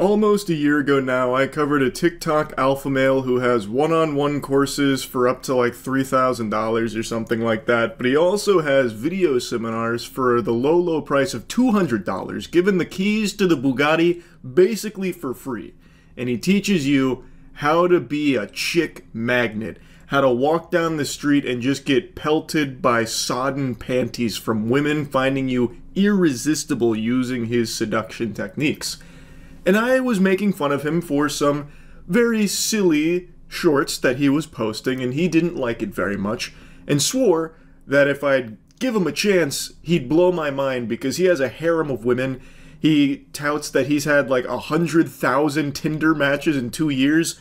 Almost a year ago now, I covered a TikTok alpha male who has one-on-one courses for up to like $3,000 or something like that, but he also has video seminars for the low price of $200, given the keys to the Bugatti basically for free. And he teaches you how to be a chick magnet, how to walk down the street and just get pelted by sodden panties from women finding you irresistible using his seduction techniques. And I was making fun of him for some very silly shorts that he was posting, and he didn't like it very much, and swore that if I'd give him a chance, he'd blow my mind because he has a harem of women. He touts that he's had like 100,000 Tinder matches in 2 years,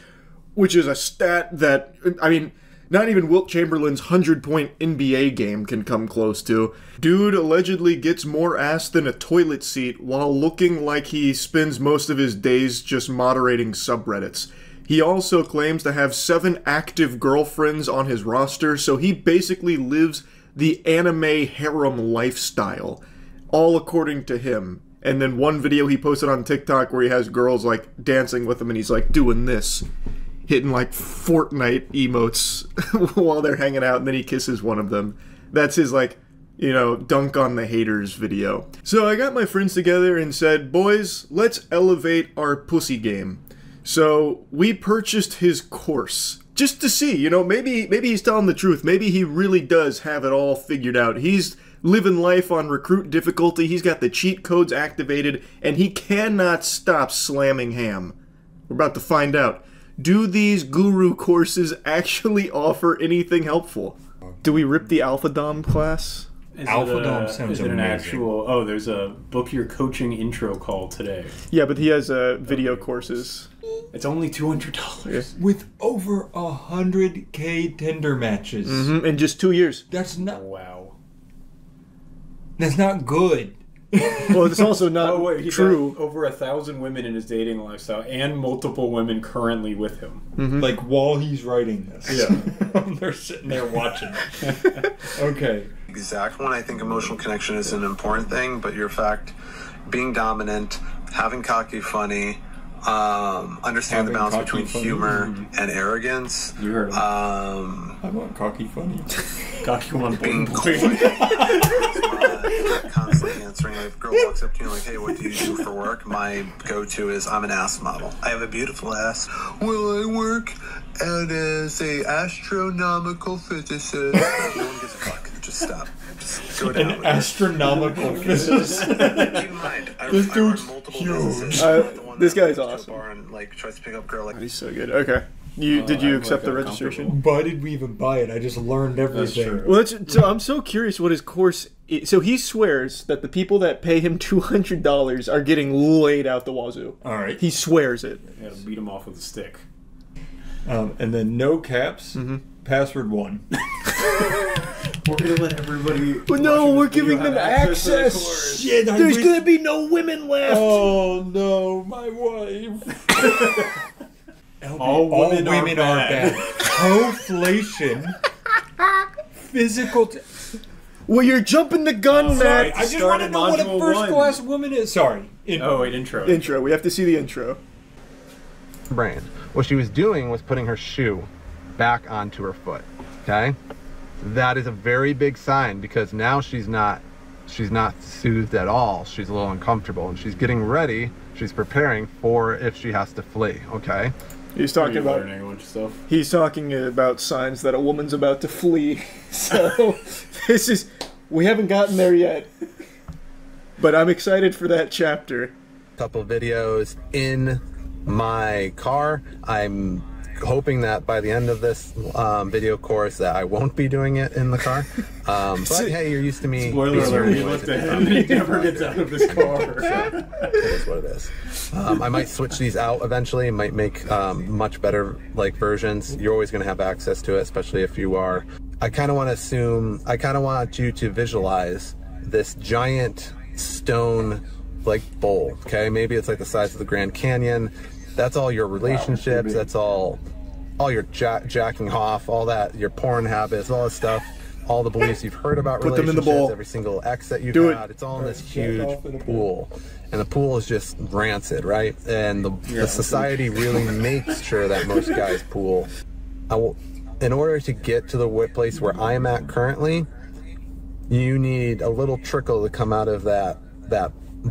which is a stat that, I mean, not even Wilt Chamberlain's 100-point NBA game can come close to. Dude allegedly gets more ass than a toilet seat while looking like he spends most of his days just moderating subreddits. He also claims to have 7 active girlfriends on his roster, so he basically lives the anime harem lifestyle, all according to him. And then one video he posted on TikTok where he has girls like dancing with him and he's like doing this, hitting like Fortnite emotes while they're hanging out, and then he kisses one of them. That's his, like, you know, dunk on the haters video. So I got my friends together and said, boys, let's elevate our pussy game. So we purchased his course just to see, you know, maybe he's telling the truth. Maybe he really does have it all figured out. He's living life on recruit difficulty. He's got the cheat codes activated, and he cannot stop slamming ham. We're about to find out. Do these guru courses actually offer anything helpful? Do we rip the Alpha Dom class? Alpha Dom sounds Is it an amazing. actual... Oh, there's a book your coaching intro call today. Yeah, but he has video courses. It's only $200. Yeah. With over 100K Tinder matches. In just 2 years. That's not. Wow. That's not good. Well, it's also not Oh, wait, he's true. got over 1,000 women in his dating lifestyle and multiple women currently with him. Like while he's writing this. Yeah. They're sitting there watching. Okay. Exact one. I think emotional connection is an important thing, but your fact, being dominant, having cocky funny, understand the balance between humor and arrogance. You heard him. I want cocky funny. Cocky one Being boy. constantly answering. Like, if a girl walks up to you like, hey, what do you do for work? My go-to is, I'm an ass model. I have a beautiful ass. Well, I work as a astronomical physicist. No one gives a fuck. Just stop. Just go down. An astronomical physicist. Keep in mind, This I dude's run multiple huge. businesses. I'm the one This that guy's goes to a awesome. bar and, like, tries to pick up a girl like, He's so good. Okay. Did you I'm accept like the registration? Why did we even buy it? I just learned everything. true. Well, so I'm so curious what his course is. So he swears that the people that pay him $200 are getting laid out the wazoo. All right. He swears it. You gotta beat him off with a stick. And then no caps. Password 1. We're gonna let everybody. But no, we're giving them access. Shit, There's gonna be no women left. Oh no, my wife. All women are bad. Conflation. Physical. Well, you're jumping the gun, Sorry, Matt. I just Start want to at know what a module first one. class woman is. Sorry. Oh, wait, intro. Intro. We have to see the intro. Brain. What she was doing was putting her shoe back onto her foot. Okay, that is a very big sign because now she's not soothed at all. She's a little uncomfortable and she's getting ready. She's preparing for if she has to flee. Okay. He's talking You're about. learning a bunch of stuff. He's talking about signs that a woman's about to flee. So this is. We haven't gotten there yet, but I'm excited for that chapter. Couple videos in my car. I'm hoping that by the end of this video course that I won't be doing it in the car. But hey, you're used to me. Spoiler being alert, he really looked noisy. at him and he never gets out of his car. It is what it is. I might switch these out eventually. Might make much better like versions. You're always going to have access to it, especially if you are. I kind of want you to visualize this giant stone like bowl. Okay, maybe it's like the size of the Grand Canyon. That's all your relationships. Wow, that's all your jacking off, all that, your porn habits, all that stuff. all the beliefs you've heard about Put them in the relationships, bowl. every single ex that you've Do it. had. It's all in this huge pool. And the pool is just rancid, right? And the society really makes sure that most guys pool. In order to get to the place where I am at currently, you need a little trickle to come out of that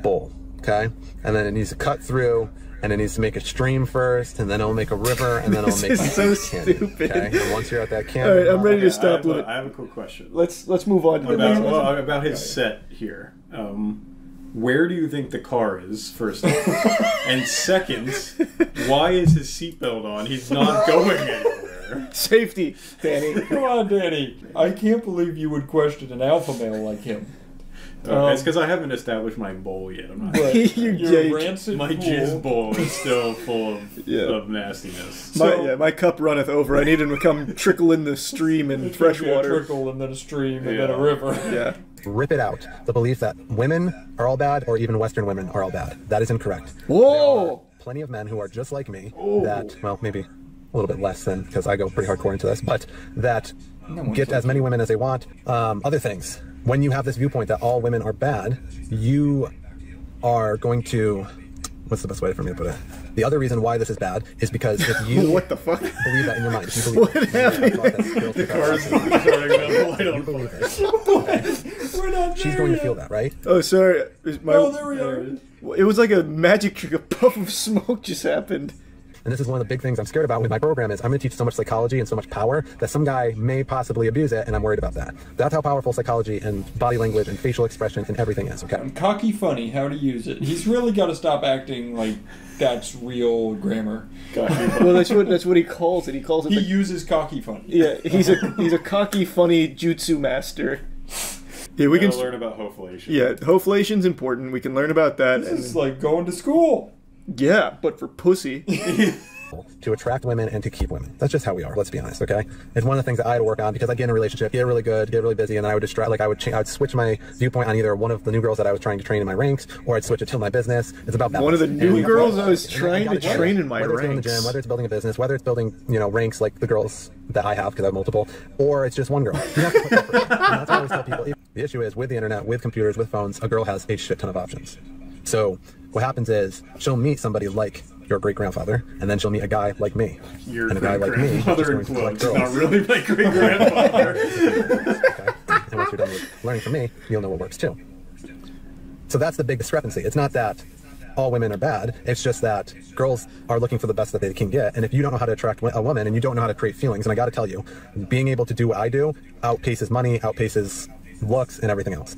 bowl, okay? And then it needs to cut through, and it needs to make a stream first, and then it'll make a river, and then it'll make This is so canyon, stupid. okay? And once you're at that All canyon, right, I'm ready to stop. I have a quick question. Let's move on to the next one. About his set here. Where do you think the car is, first off? And second, why is his seatbelt on? He's not going anywhere. Safety, Danny. Come on, Danny. I can't believe you would question an alpha male like him. It's because I haven't established my bowl yet. I'm not. Your rancid My pool. jizz bowl is still full of nastiness. My cup runneth over. I need him to come trickle in the stream and It's fresh gonna be a water. trickle and then a stream and then a river. Yeah. rip it out. The belief that women are all bad, or even Western women are all bad. That is incorrect. Whoa! Plenty of men who are just like me that, well, maybe a little bit less than, because I go pretty hardcore into this, but that get as many women as they want. Other things. When you have this viewpoint that all women are bad, you are going to... What's the best way for me to put it? The other reason why this is bad is because if you What the fuck? believe that in your mind, if you believe What happened? The car's starting to light you on believe fire. it, We're not she's going to feel that, right? Oh, sorry. Oh, there we are. It was like a magic trick. A puff of smoke just happened. And this is one of the big things I'm scared about with my program is I'm going to teach so much psychology and so much power that some guy may possibly abuse it, and I'm worried about that. That's how powerful psychology and body language and facial expression and everything is, okay? Cocky funny, how to use it. He's really got to stop acting like that's real grammar. Well, that's what he calls it. He calls it. He uses cocky funny. Yeah, he's a cocky, funny jutsu master. Yeah, we can learn about hoflation. Yeah, hoflation's important. We can learn about that. This is like going to school. Yeah, but for pussy. To attract women and to keep women. That's just how we are, let's be honest, okay? It's one of the things that I had to work on because I get in a relationship, get really good, get really busy, and then I would distract, like I would switch my viewpoint on either one of the new girls that I was trying to train in my ranks, or I'd switch it to my business. It's about balance. One of the new And girls I was and trying to gotta train in my whether it's going to ranks. the gym, whether it's building a business, whether it's building, ranks like the girls that I have because I have multiple, or it's just one girl. You have to put effort. And that's what I always tell people. The issue is with the internet, with computers, with phones, a girl has a shit ton of options. So what happens is she'll meet somebody like your great-grandfather, and then she'll meet a guy like me. Your and a guy like me is grandfather going to like includes, girls. not really my great grandfather. Okay? And once you're done with learning from me, you'll know what works too. So that's the big discrepancy. It's not that all women are bad, it's just that girls are looking for the best that they can get, and if you don't know how to attract a woman and you don't know how to create feelings, and I gotta tell you, being able to do what I do outpaces money, outpaces looks, and everything else.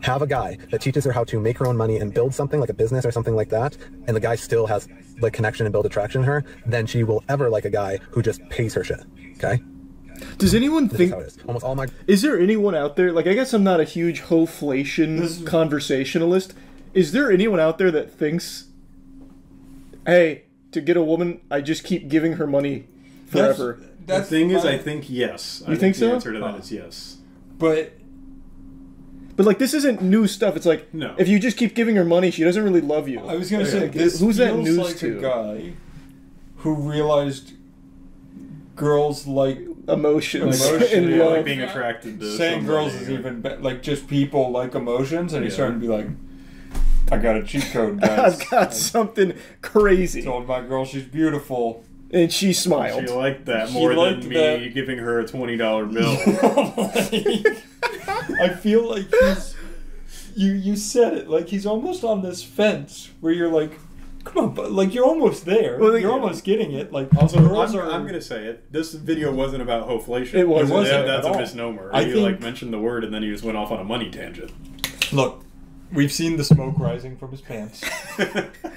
Have a guy that teaches her how to make her own money and build something like a business or something like that, and the guy still has like connection and build attraction in her, then she will ever like a guy who just pays her shit. Okay? Does anyone This think... is how it is. Almost all my... Is there anyone out there... Like, I guess I'm not a huge hoflation conversationalist. Is there anyone out there that thinks, hey, to get a woman, I just keep giving her money forever? The thing is, I think yes. You think so? The answer to that is yes. But like, this isn't new stuff. It's like, No. if you just keep giving her money, she doesn't really love you. I was going to say, Like, this who's that feels news like to? a guy who realized girls like Emotions Emotion, and yeah, love. Like being attracted to saying somebody. girls is even like just people like emotions, and he's Yeah. starting to be like, I got a cheat code, guys. I've got something crazy. Told my girl she's beautiful. And she smiled. She liked that She more liked than me that. giving her a $20 bill. I feel like he's you said it, like he's almost on this fence where you're like, come on, but like you're almost there. Well, you're yeah. almost getting it. Like Also, girls I'm going to say it. This video wasn't about hoflation. It wasn't That's at a all. misnomer. I He think- mentioned the word and then he just went off on a money tangent. Look, we've seen the smoke rising from his pants.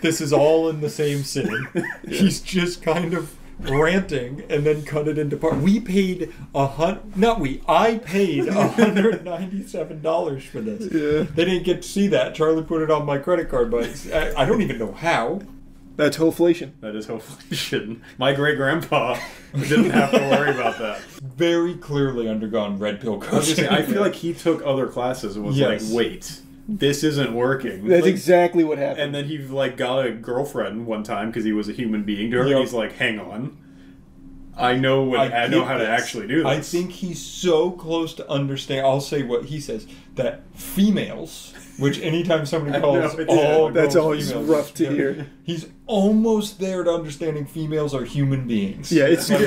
This is all in the same sitting. He's just kind of ranting and then cut it into part. We paid I paid $197 for this. Yeah. They didn't get to see that. Charlie put it on my credit card, but I don't even know how. That's hoflation. That is hoflation. My great grandpa didn't have to worry about that. Very clearly undergone red pill I was gonna coaching. say, I feel like he took other classes and was Yes. like, wait, this isn't working. That's Like, exactly what happened. and then he got a girlfriend one time because he was a human being to her, Yep. and he's like, hang on. I know how to actually do this. I think he's so close to understand. I'll say what he says, that females, which anytime somebody calls all that's girls always females, rough to hear. He's almost there to understanding females are human beings. Yeah, it's like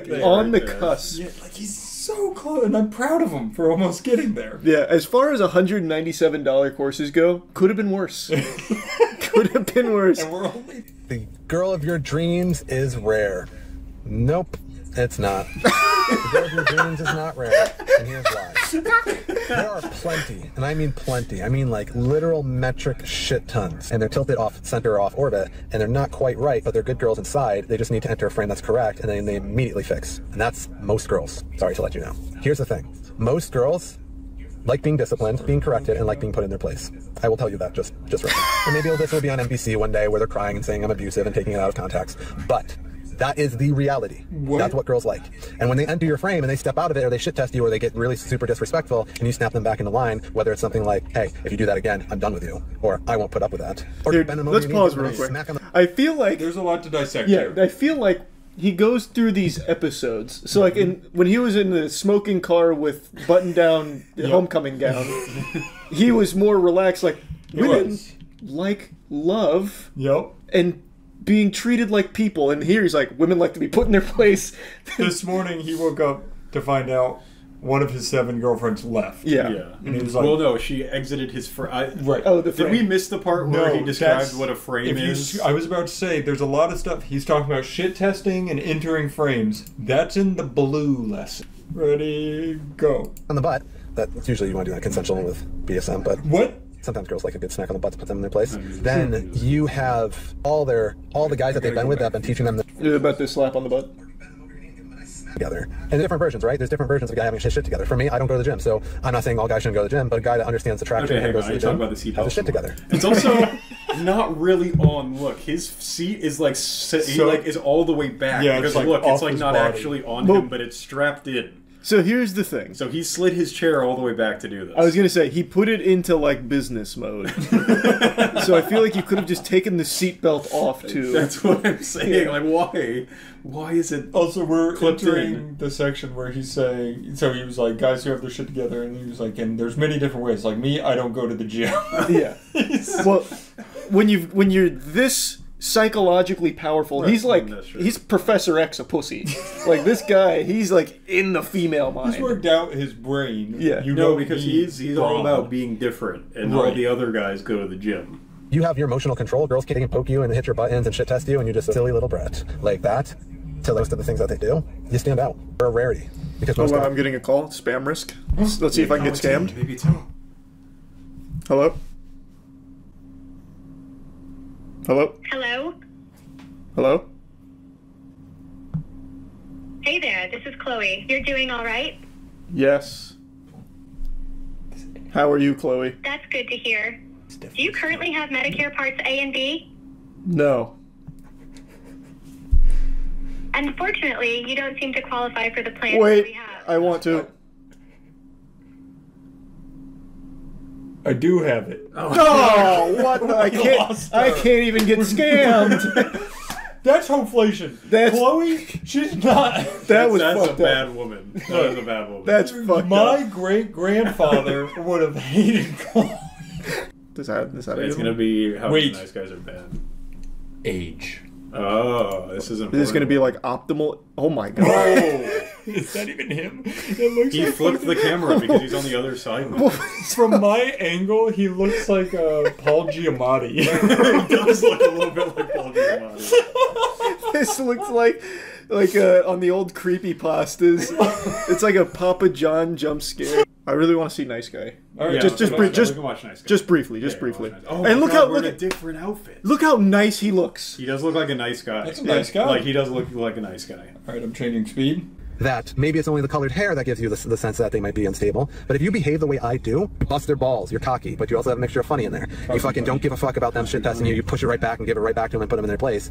Yeah, on right the there. cusp. Yeah, like he's so close, and I'm proud of him for almost getting there. Yeah, as far as $197 courses go, could have been worse. Could have been worse. And we're only The girl of your dreams is rare. Nope, it's not. The girl of your dreams is not rare, and here's why. There are plenty, and I mean plenty. I mean like literal metric shit tons, and they're tilted off center or off orbit, and they're not quite right, but they're good girls inside. They just need to enter a frame that's correct, and then they immediately fix. And that's most girls. Sorry to let you know. Here's the thing: most girls like being disciplined, being corrected, and like being put in their place. I will tell you that just right now. And maybe this will be on NBC one day where they're crying and saying I'm abusive and taking it out of context, but that is the reality. That's what girls like. And when they enter your frame and they step out of it, or they shit test you, or they get really super disrespectful, and you snap them back into line, whether it's something like, hey, if you do that again, I'm done with you, or I won't put up with that. Or Dude, bend them over let's your pause knees real and quick. smack 'em. I feel like there's a lot to dissect here. I feel like he goes through these episodes. So like when he was in the smoking car with button down homecoming gown, he was more relaxed. Like women like love Yep. and being treated like people, and here he's like, women like to be put in their place. This morning he woke up to find out one of his 7 girlfriends left. Yeah. And he was like, well, no, she exited his frame. right. Oh, the Did frame. we miss the part where No, he described that's- what a frame is? I was about to say, there's a lot of stuff. He's talking about shit testing and entering frames. That's in the blue lesson. Ready, go. On the butt. That's usually you want to do that consensual with BSM, but What? sometimes girls like a good smack on the butt to put them in their place. Then you have all the guys that they've been with that have been teaching them About this slap on the butt. together. And different versions, right? There's different versions of a guy having his shit together. For me, I don't go to the gym, so I'm not saying all guys shouldn't go to the gym, but a guy that understands the traction Okay, and hang goes on. to You the talk gym about the seatbelt. has his shit together. It's also not really on. Look, his seat is like is all the way back. Yeah, because it's like look, off it's like his not body. actually on Well- him, but it's strapped in. So here's the thing. So he slid his chair all the way back to do this. I was gonna say he put it into like business mode. So I feel like you could have just taken the seatbelt off too. That's what I'm saying. Like, why? Why is it? Also, we're Clipped entering in. the section where he's saying, so he was like, guys who have their shit together, and he was like, and there's many different ways. Like me, I don't go to the gym. Yeah. Well, when you're this psychologically powerful, he's like that's true. he's Professor X a pussy. Like this guy, he's like in the female mind. He's worked out his brain. Yeah. You No, know, because he's all about being different, and all Right. the other guys go to the gym. You have your emotional control. Girls kick and poke you and hit your buttons and shit test you, and you're just a silly little brat. Like that, to most of the things that they do, you stand out. You're a rarity. Because Oh, most wow, of I'm getting a call. Spam risk. Let's see if I can get scammed. Maybe too. Hello? Hello? Hello? Hello? Hey there, this is Chloe. You're doing all right? Yes. How are you, Chloe? That's good to hear. Do you currently have Medicare Parts A and B? No. Unfortunately, you don't seem to qualify for the plans that Wait, we have. I want to. I do have it. Oh, what the? I can't even get scammed. That's homeflation. That's- Chloe, she's not. That was That's a fucked up. bad woman. That is a bad woman. That's fucked My up. great-grandfather would have hated Chloe. Is that It's gonna be how Wait. nice guys are bad. Age. Oh, this is important. Is this going to be like optimal? Oh my god. Oh, is that even him? It looks He like flipped the camera because he's on the other side. now. From my angle, he looks like Paul Giamatti. He does look a little bit like Paul Giamatti. This looks like on the old creepypastas. It's like a Papa John jump scare. I really want to see Nice Guy. All right, Yeah, just we can watch Nice Guy. just briefly, Yeah, briefly. watch Nice Guy. Oh, And my look God, how we're in look a different outfit. look how nice he looks. He does look like a nice guy. That's a nice guy. Like he does look like a nice guy. All right, I'm changing speed. that, maybe it's only the colored hair that gives you the sense that they might be unstable. But if you behave the way I do, you bust their balls, you're cocky, but you also have a mixture of funny in there. You fucking don't give a fuck about them shit testing you. You push it right back and give it right back to them and put them in their place.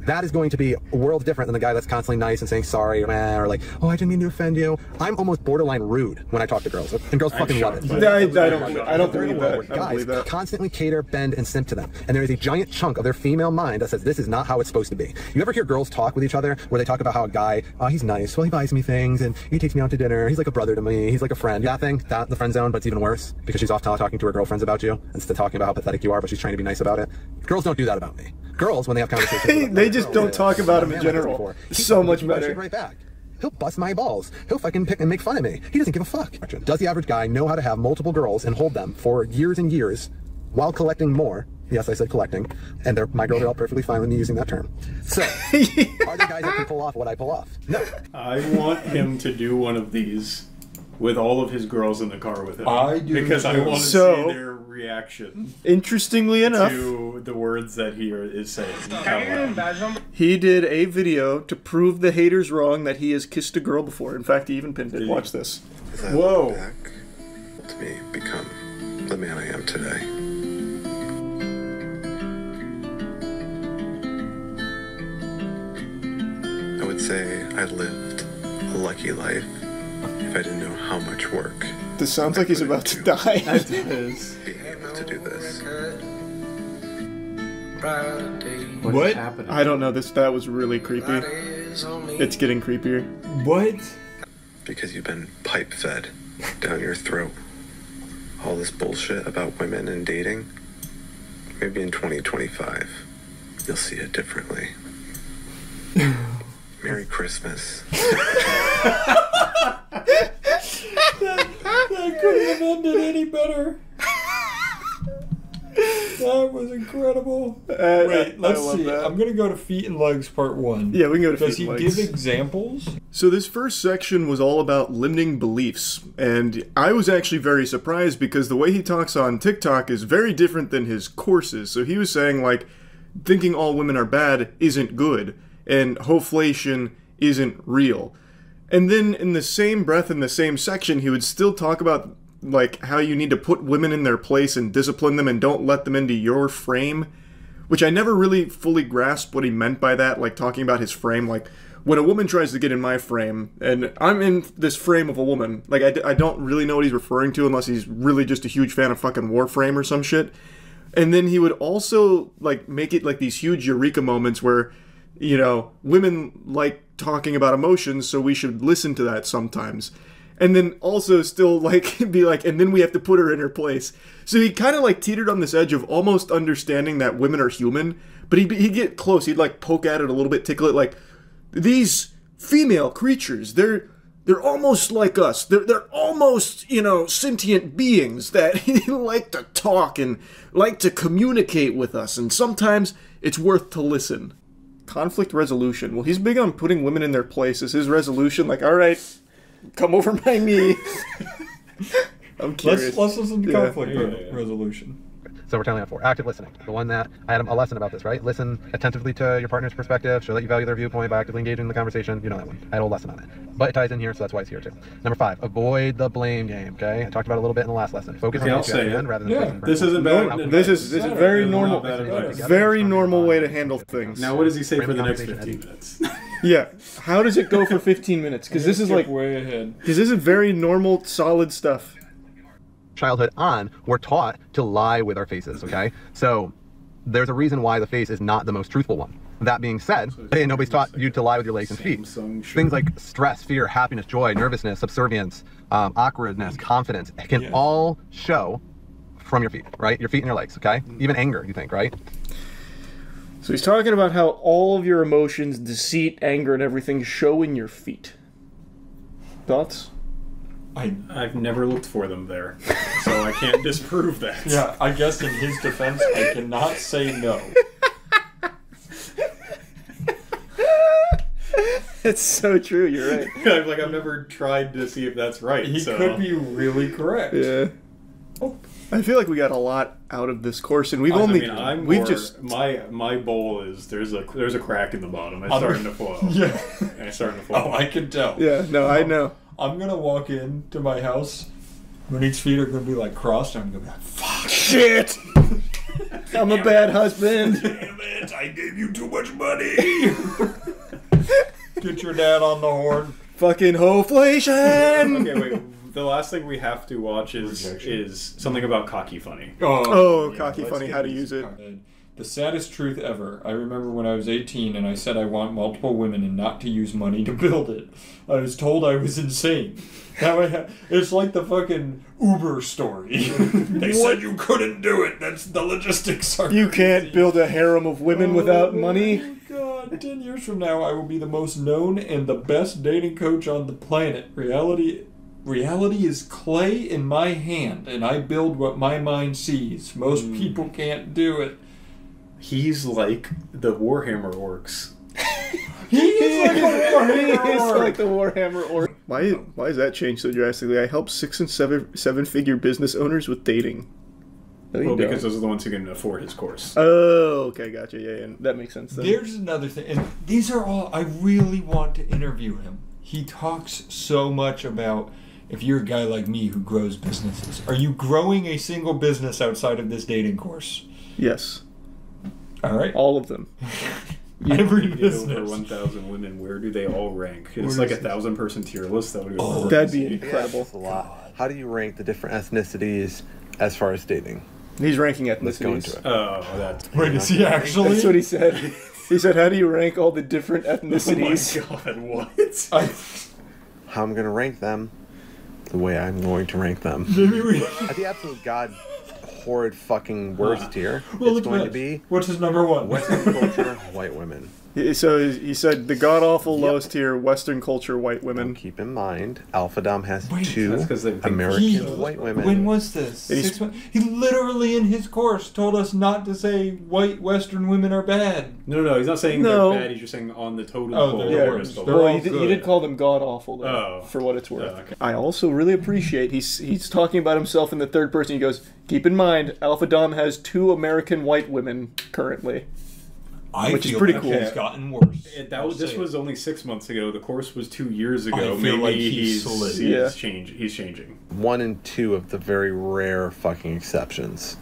That is going to be a world different than the guy that's constantly nice and saying sorry, or like, oh, I didn't mean to offend you. I'm almost borderline rude when I talk to girls, and girls fucking love it. I don't believe that. Guys constantly cater, bend, and simp to them, and there is a giant chunk of their female mind that says this is not how it's supposed to be. You ever hear girls talk with each other where they talk about how a guy, oh, he's nice, well, he buys me things, and he takes me out to dinner, he's like a brother to me, he's like a friend. That thing, that the friend zone, but it's even worse because she's off talking to her girlfriends about you instead of talking about how pathetic you are, but she's trying to be nice about it. Girls don't do that about me. Girls, when they have conversations, they just don't talk about him in general. So much better. Right back. He'll bust my balls. He'll fucking pick and make fun of me. He doesn't give a fuck. Does the average guy know how to have multiple girls and hold them for years and years while collecting more? Yes, I said collecting. And my girls are all perfectly fine with me using that term. So, are there guys that can pull off what I pull off? No. I want him to do one of these with all of his girls in the car with him. I do. Because I want to see their reaction. Interestingly enough, to the words that he is saying. He did a video to prove the haters wrong that he has kissed a girl before. In fact, he even pinned it. Watch this. Whoa. Back, helped me become the man I am today. I would say I lived a lucky life if I didn't know how much work. This sounds like he's about to die. It is. Being able to do this. What is happening? I don't know. That was really creepy. It's getting creepier. What? Because you've been pipe fed down your throat. All this bullshit about women and dating. Maybe in 2025, you'll see it differently. Merry Christmas. That couldn't have ended any better. That was incredible. Wait, let's see. That. I'm going to go to feet and legs part 1. Yeah, we can go to Does feet he and legs. give examples? So this first section was all about limiting beliefs, and I was actually very surprised because the way he talks on TikTok is very different than his courses. So he was saying, like, thinking all women are bad isn't good, and hoflation isn't real. And then in the same breath, in the same section, he would still talk about like how you need to put women in their place and discipline them and don't let them into your frame, which I never really fully grasped what he meant by that, like talking about his frame. Like when a woman tries to get in my frame and I'm in this frame of a woman, like I don't really know what he's referring to unless he's really just a huge fan of fucking Warframe or some shit. And then he would also like make it like these huge eureka moments where, you know, women like talking about emotions, so we should listen to that sometimes. And then also still like be like, and then we have to put her in her place. So he kind of like teetered on this edge of almost understanding that women are human, but he'd get close. He'd like poke at it a little bit, tickle it, like these female creatures, they're almost like us. They're almost, you know, sentient beings that like to talk and like to communicate with us, and sometimes it's worth to listen. Conflict resolution. Well, he's big on putting women in their place. Is his resolution like, all right, come over my knee? I'm curious. Let's listen to conflict resolution. So we're telling on 4. Active listening. The one that I had a lesson about this, right? Listen attentively to your partner's perspective, show that you value their viewpoint by actively engaging in the conversation. You know that one. I had a whole lesson on it. But it ties in here, so that's why it's here too. Number 5, avoid the blame game, okay? I talked about it a little bit in the last lesson. Focus on the end rather than this isn't bad. This is very normal. Very normal way to handle things. Now what does he say for the next 15 minutes? Yeah. How does it go for 15 minutes? Because this is like way ahead. Because this is very normal, solid stuff. Childhood on, we're taught to lie with our faces, okay? So there's a reason why the face is not the most truthful one. That being said, hey, nobody's taught you to lie with your legs and feet. Things like stress, fear, happiness, joy, nervousness, subservience, awkwardness, confidence can all show from your feet, right? Your feet and your legs, okay? Even anger, you think, right? So he's talking about how all of your emotions, deceit, anger, and everything show in your feet. Thoughts? I've never looked for them there, so I can't disprove that. Yeah, I guess in his defense, I cannot say no. It's so true, you're right. I've never tried to see if that's right. He could be really correct. Yeah. Oh. I feel like we got a lot out of this course, and we've my bowl is there's a crack in the bottom. It's starting to flow. Yeah, it's starting to flow. Oh, I can tell. Yeah, no, I know. I'm gonna walk into my house. Monique's feet are gonna be like crossed. And I'm gonna be like, fuck, shit. I'm a bad husband. Damn it! I gave you too much money. Get your dad on the horn. Fucking hoflation. Okay, wait. The last thing we have to watch is something about cocky funny. Oh, cocky funny. How to use it. The saddest truth ever. I remember when I was 18 and I said I want multiple women and not to use money to build it. I was told I was insane. Now it's like the fucking Uber story. They said you couldn't do it. That's the logistics are You crazy. can't build a harem of women without money. Oh God, 10 years from now I will be the most known and the best dating coach on the planet. Reality is clay in my hand and I build what my mind sees. Most people can't do it. He's like the Warhammer orcs. He is like a Warhammer It's orc. like the Warhammer orc. Why has that changed so drastically? I help 6 and 7 figure business owners with dating. No, you Well, don't. because those are the ones who can afford his course. Oh, okay, gotcha. Yeah, that makes sense then. There's another thing, and these are all, I really want to interview him. He talks so much about, if you're a guy like me who grows businesses, are you growing a single business outside of this dating course? Yes, All right. all of them. Every Over business. 1,000 women. Where do they all rank? It's like a 1,000-person tier list. That would be That'd be Yeah, incredible. that's a lot. How do you rank the different ethnicities as far as dating? He's ranking Let's go into ethnicities. it. Oh, that's. Wait, is he actually? That's what he said. He said, "How do you rank all the different Oh my ethnicities?" god, what? How I'm going to rank them? The way I'm going to rank them. Maybe we. At the absolute god horrid fucking worst tier, Well, it's going to be What's his number one? Western culture, white women. So he said the god awful Yep. lowest tier Western culture white Now women. keep in mind, Alpha Dom has Wait, two that's 'cause they think American He- white women. When was this? And he's- 6 months? He literally in his course told us not to say white Western women are bad. No, he's not saying No. they're bad. He's just saying on the total Oh, poll, they're they're worse. still They're bad. Well, all he good. did call them god awful though, Oh. for what it's worth. Oh, okay. I also really appreciate he's talking about himself in the third person. He goes, "Keep in mind, Alpha Dom has 2 American white women currently." I Which is feel pretty like cool. It's gotten worse. This was only 6 months ago. The course was 2 years ago. I feel Maybe like he's solid. Yeah. He's changing. 1 and 2 of the very rare fucking exceptions.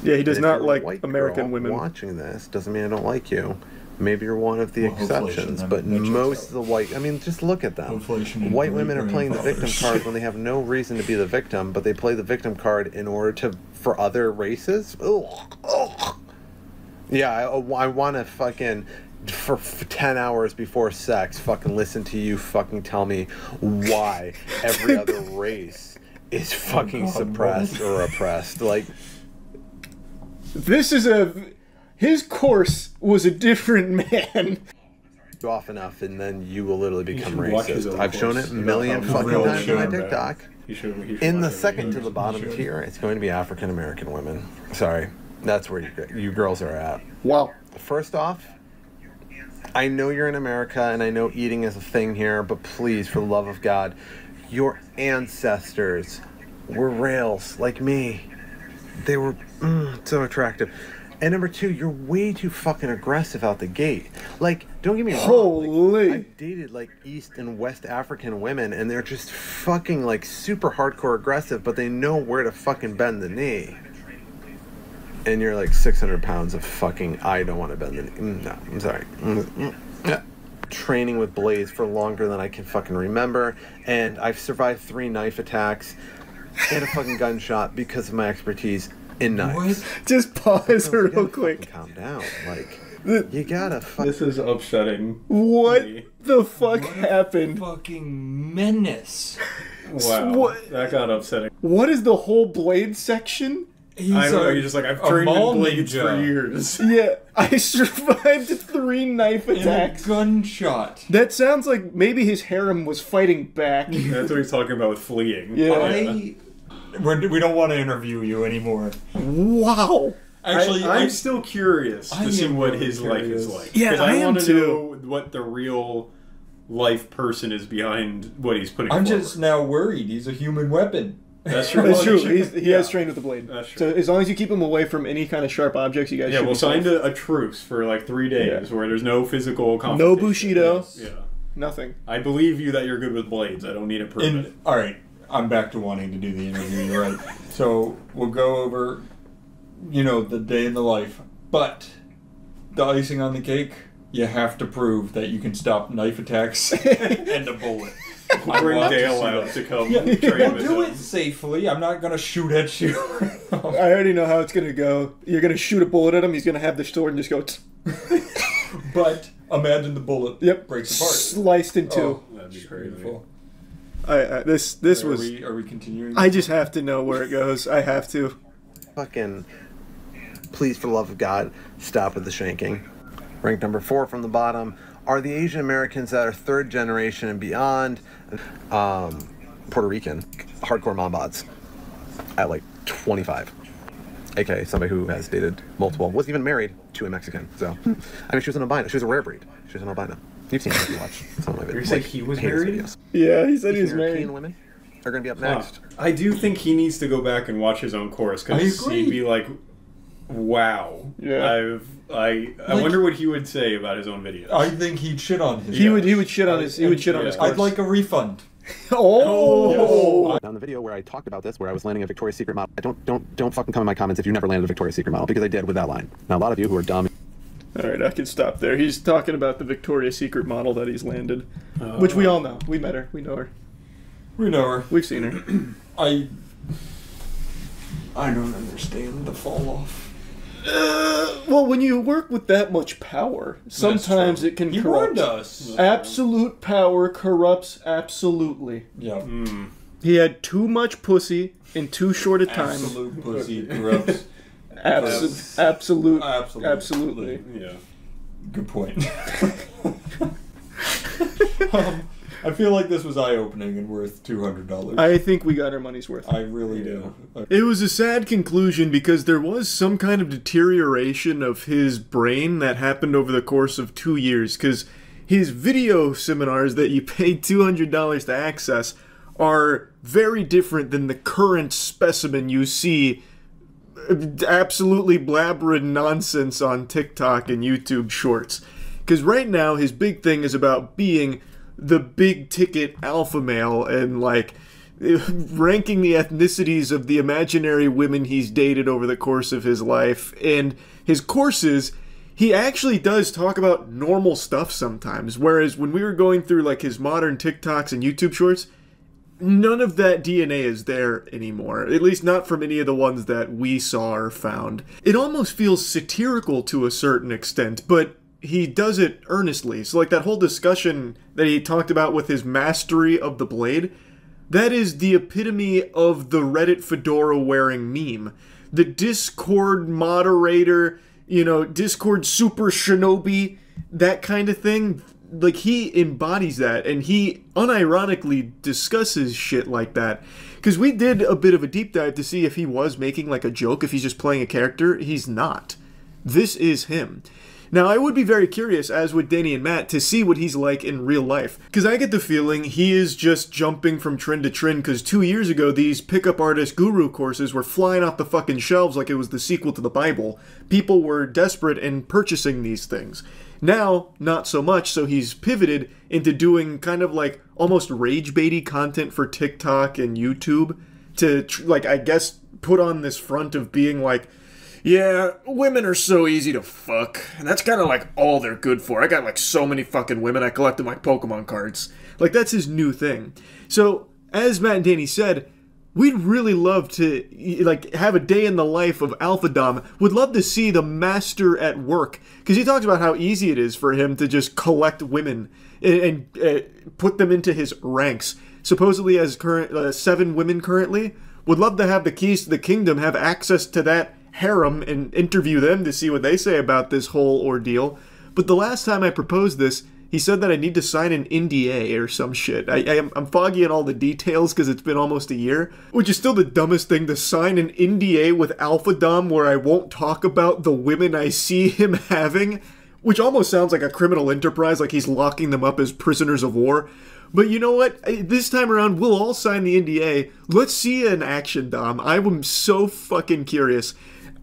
Yeah, he does And if not you're a like white American girl women. watching this doesn't mean I don't like you. Maybe you're one of the Well, hopefully exceptions, shouldn't but have mentioned most so. of the white, I mean, just look at them. Hopefully shouldn't White have women are playing the victim grandfathers. card when they have no reason to be the victim, but they play the victim card in order to, for other races? Ugh. Yeah, I want to fucking, for 10 hours before sex, fucking listen to you fucking tell me why every other race is fucking God, suppressed what? or oppressed. Like, This is his course was a different man. off enough, and then you will literally become should watch his racist. own I've shown course it a about million how fucking real times on my should, bro. TikTok. He should In the watch second to everything. the bottom should. tier, it's going to be African American women. Sorry, that's where you girls are at. Wow. First off, I know you're in America, and I know eating is a thing here, but please, for the love of God, your ancestors were rails like me. They were so attractive. And number 2, you're way too fucking aggressive out the gate. Like, don't get me wrong. Holy. I've dated like East and West African women, and they're just fucking like super hardcore aggressive, but they know where to fucking bend the knee. And you're like 600 pounds of fucking, I don't want to bend the knee. No, I'm sorry. Training with blades for longer than I can fucking remember, and I've survived 3 knife attacks and a fucking gunshot because of my expertise in knives. Just pause You real gotta quick. fucking calm down. Like, you gotta fuck. This is upsetting. What me. the fuck What a happened? Fucking menace. Wow, What? that got upsetting. What is the whole blade section? He's I don't know. a- You're just like I've a trained mall in blades ninja. for years. Yeah, I survived 3 knife in a attacks. gunshot. That sounds like maybe his harem was fighting back. That's what he's talking about with fleeing. Yeah. We don't want to interview you anymore. Wow. Actually, I'm still curious I to see am what really his life curious. is like. Yeah, 'Cause I am want to too. know what the real life person is behind what he's putting I'm forward. just now worried. He's a human weapon. That's true. That's Well, true. you should- He has trained with the blade. That's true. So as long as you keep him away from any kind of sharp objects, you guys Yeah, should we'll be sign safe. a truce for like 3 days Yeah. where there's no physical No confrontation. Bushido. Yeah. Nothing. I believe you that you're good with blades. I don't need to prove it. All right, I'm back to wanting to do the interview. You're right. So we'll go over you know, the day in the life. But the icing on the cake, you have to prove that you can stop knife attacks and a bullet. Bring Dale out to come Yeah, train we'll with do him. it safely. I'm not gonna shoot at you. I already know how it's gonna go. You're gonna shoot a bullet at him. He's gonna have the sword and just go. But imagine the bullet Yep. breaks apart. Sliced in two. Oh, That'd be it's crazy. beautiful. This Are was. we continuing? I just have to know where it goes. I have to. Fucking, please, for the love of God, stop with the shanking. Ranked number 4 from the bottom are the Asian Americans that are 3rd generation and beyond, Puerto Rican, hardcore mom bods at like 25. AKA somebody who has dated multiple, wasn't even married to a Mexican. So, I mean, she was an albino. She was a rare breed. She was an albino. You've seen it if you watch some of my videos. You said he was heinous married? videos. Yeah, he said he was Asian married. European women are going to be up next. I do think he needs to go back and watch his own course I because agree. he'd be like, "Wow, Yeah. I wonder what he would say about his own videos." I think he'd shit on his. He would shit on his. He would shit on Yeah. his. Course. I'd like a refund. Oh. On the video where I talked about this, where I was landing a Victoria's Secret model, don't fucking come in my comments if you never landed a Victoria's Secret model, because I did with that line. Now, a lot of you who are dumb. All right, I can stop there. He's talking about the Victoria's Secret model that he's landed, which we all know. We met her. We know her. We know her. We've seen her. I don't understand the fall off. Well, when you work with that much power, sometimes true. it can He corrupt. warned us. Absolute power corrupts absolutely. Yeah. He had too much pussy in too short a time. Absolute pussy corrupts. Absolutely. Absolutely. Yeah. Good point. I feel like this was eye-opening and worth $200. I think we got our money's worth. I really do. It was a sad conclusion because there was some kind of deterioration of his brain that happened over the course of 2 years, because his video seminars that you paid $200 to access are very different than the current specimen you see absolutely blabbering nonsense on TikTok and YouTube Shorts. Because right now his big thing is about being the big ticket alpha male and like ranking the ethnicities of the imaginary women he's dated over the course of his life. And his courses, he actually does talk about normal stuff sometimes, whereas when we were going through like his modern TikToks and YouTube Shorts, none of that DNA is there anymore, at least not from any of the ones that we saw or found. It almost feels satirical to a certain extent, but he does it earnestly. So like that whole discussion that he talked about with his mastery of the blade, that is the epitome of the Reddit fedora wearing meme. The Discord moderator, Discord super shinobi, that kind of thing. Like, he embodies that, and he unironically discusses shit like that. Because we did a bit of a deep dive to see if he was making, like, a joke, if he's just playing a character. He's not. This is him. Now, I would be very curious, as would Danny and Matt, to see what he's like in real life. Because I get the feeling he is just jumping from trend to trend, because 2 years ago, these pickup artist guru courses were flying off the fucking shelves like it was the sequel to the Bible. People were desperate and purchasing these things. Now, not so much, so he's pivoted into doing kind of like almost rage-baity content for TikTok and YouTube to, like, I guess, put on this front of being like, yeah, women are so easy to fuck, and that's kind of like all they're good for. I got like so many fucking women, I collect them like Pokemon cards. Like, that's his new thing. So, as Matt and Danny said, we'd really love to, like, have a day in the life of Alpha Dom. Would love to see the master at work. Because he talks about how easy it is for him to just collect women and put them into his ranks. Supposedly has 7 women currently. Would love to have the keys to the kingdom, have access to that harem, and interview them to see what they say about this whole ordeal. But the last time I proposed this, he said that I need to sign an NDA or some shit. I'm foggy on all the details because it's been almost a year, which is still the dumbest thing, to sign an NDA with Alpha Dom where I won't talk about the women I see him having, which almost sounds like a criminal enterprise, like he's locking them up as prisoners of war. But you know what? This time around, we'll all sign the NDA. Let's see an action, Dom. I am so fucking curious.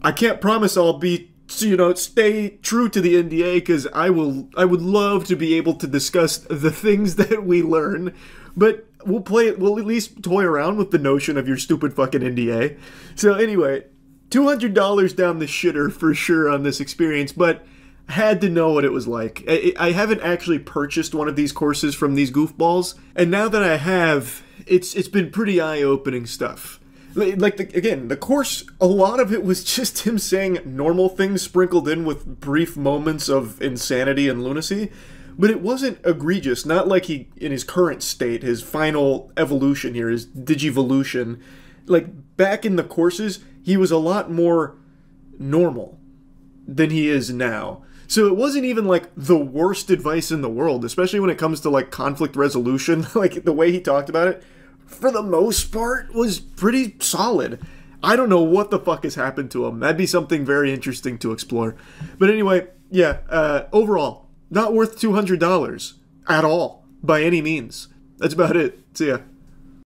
I can't promise I'll be, stay true to the NDA, because I would love to be able to discuss the things that we learn, but we'll at least toy around with the notion of your stupid fucking NDA. So anyway, $200 down the shitter for sure on this experience, but had to know what it was like. I haven't actually purchased one of these courses from these goofballs, and now that I have, it's been pretty eye-opening stuff. Like, again, the course, a lot of it was just him saying normal things sprinkled in with brief moments of insanity and lunacy, but it wasn't egregious, not like he, in his current state, his final evolution here, his digivolution. Like, back in the courses, he was a lot more normal than he is now. So it wasn't even, like, the worst advice in the world, especially when it comes to, like, conflict resolution. Like, the way he talked about it, for the most part, was pretty solid. I don't know what the fuck has happened to him. That'd be something very interesting to explore. But anyway, yeah, overall, not worth $200 at all, by any means. That's about it. See ya.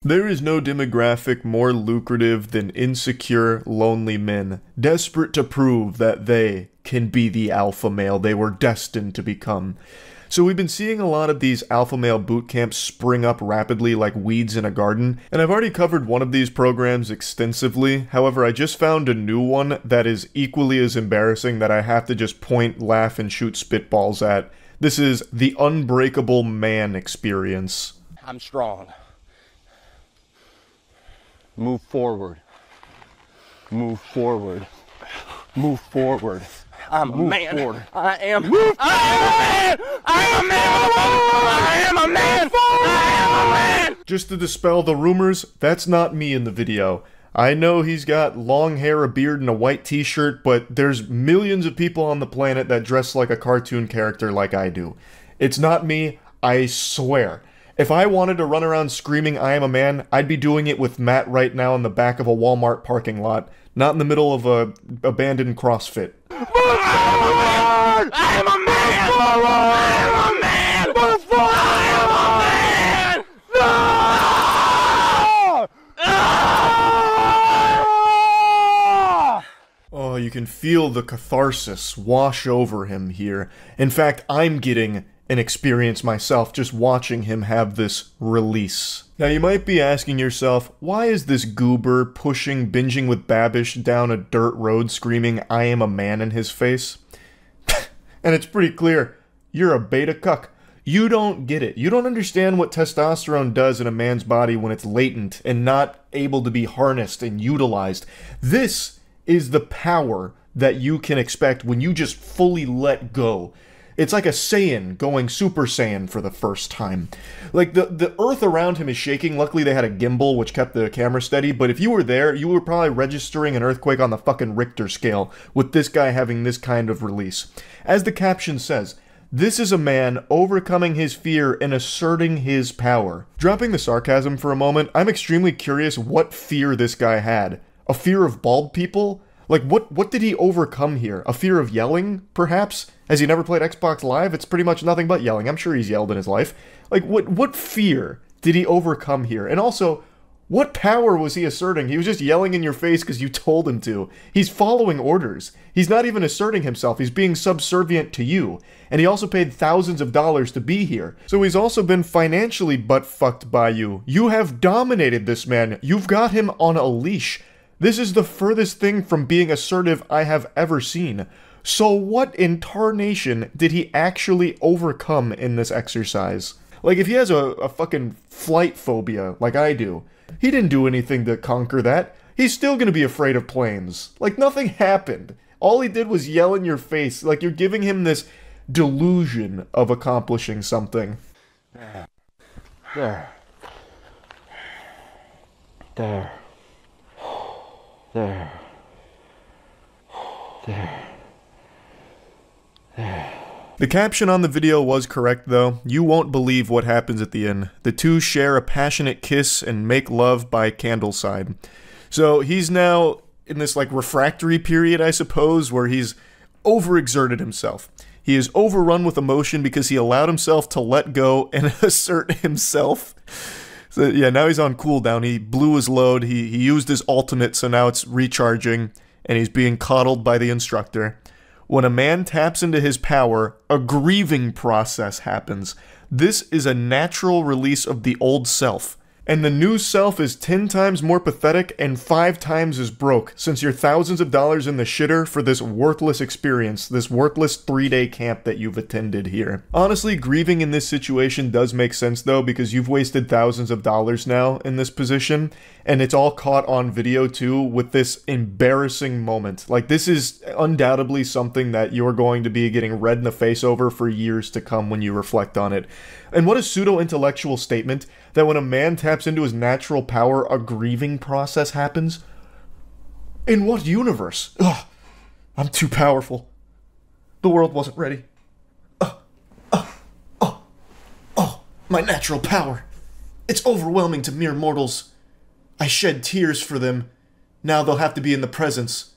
There is no demographic more lucrative than insecure, lonely men, desperate to prove that they can be the alpha male they were destined to become. So we've been seeing a lot of these alpha male boot camps spring up rapidly like weeds in a garden, and I've already covered one of these programs extensively. However, I just found a new one that is equally as embarrassing that I have to just point, laugh, and shoot spitballs at. This is the Unbreakable Man Experience. I'm strong. Move forward. Move forward. Move forward. I'm a man. Forward. I am. Move. I am a man. I am a man. I am a man. Just to dispel the rumors, that's not me in the video. I know he's got long hair, a beard, and a white t-shirt, but there's millions of people on the planet that dress like a cartoon character like I do. It's not me, I swear. If I wanted to run around screaming I am a man, I'd be doing it with Matt right now in the back of a Walmart parking lot, not in the middle of a abandoned CrossFit. I am a man! I am a man! Move forward! I am a man! Oh, you can feel the catharsis wash over him here. In fact, I'm getting an experience myself just watching him have this release. Now you might be asking yourself, why is this goober pushing Binging with Babish down a dirt road screaming I am a man in his face? And it's pretty clear, you're a beta cuck. You don't get it. You don't understand what testosterone does in a man's body when it's latent and not able to be harnessed and utilized. This is the power that you can expect when you just fully let go. It's like a Saiyan going Super Saiyan for the first time. Like, the earth around him is shaking. Luckily, they had a gimbal, which kept the camera steady. But if you were there, you were probably registering an earthquake on the fucking Richter scale with this guy having this kind of release. As the caption says, this is a man overcoming his fear and asserting his power. Dropping the sarcasm for a moment, I'm extremely curious what fear this guy had. A fear of bald people? Like, what did he overcome here? A fear of yelling, perhaps? Has he never played Xbox Live? It's pretty much nothing but yelling. I'm sure he's yelled in his life. Like, what fear did he overcome here? And also, what power was he asserting? He was just yelling in your face because you told him to. He's following orders. He's not even asserting himself. He's being subservient to you. And he also paid thousands of dollars to be here. So he's also been financially butt-fucked by you. You have dominated this man. You've got him on a leash. This is the furthest thing from being assertive I have ever seen. So what in tarnation did he actually overcome in this exercise? Like, if he has a fucking flight phobia, like I do, he didn't do anything to conquer that. He's still gonna be afraid of planes. Like, nothing happened. All he did was yell in your face. Like, you're giving him this delusion of accomplishing something. There. There. There. There. There. There. The caption on the video was correct, though. You won't believe what happens at the end. The two share a passionate kiss and make love by candleside. So he's now in this, like, refractory period, I suppose, where he's overexerted himself. He is overrun with emotion because he allowed himself to let go and assert himself. So yeah, now he's on cooldown. He blew his load. He used his ultimate, so now it's recharging, and he's being coddled by the instructor. When a man taps into his power, a grieving process happens. This is a natural release of the old self. And the new self is 10 times more pathetic and 5 times as broke, since you're thousands of dollars in the shitter for this worthless experience, this worthless 3-day camp that you've attended here. Honestly, grieving in this situation does make sense though, because you've wasted thousands of dollars now in this position, and it's all caught on video too with this embarrassing moment. Like, this is undoubtedly something that you're going to be getting red in the face over for years to come when you reflect on it. And what a pseudo-intellectual statement that when a man taps into his natural power, a grieving process happens? In what universe? Ugh, I'm too powerful. The world wasn't ready. My natural power. It's overwhelming to mere mortals. I shed tears for them. Now they'll have to be in the presence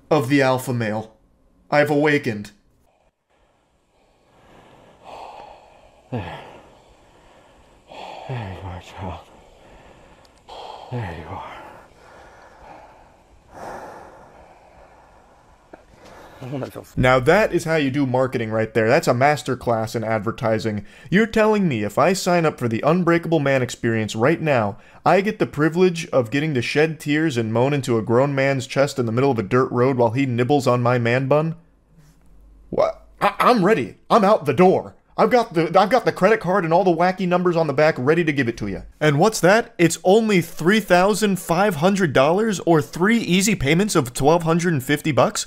of the alpha male. I've awakened. There. There you are, child. There you are. Now that is how you do marketing right there. That's a masterclass in advertising. You're telling me if I sign up for the Unbreakable Man experience right now, I get the privilege of getting to shed tears and moan into a grown man's chest in the middle of a dirt road while he nibbles on my man bun? What? I'm ready. I'm out the door. I've got the credit card and all the wacky numbers on the back ready to give it to you. And what's that? It's only $3,500 or 3 easy payments of $1,250?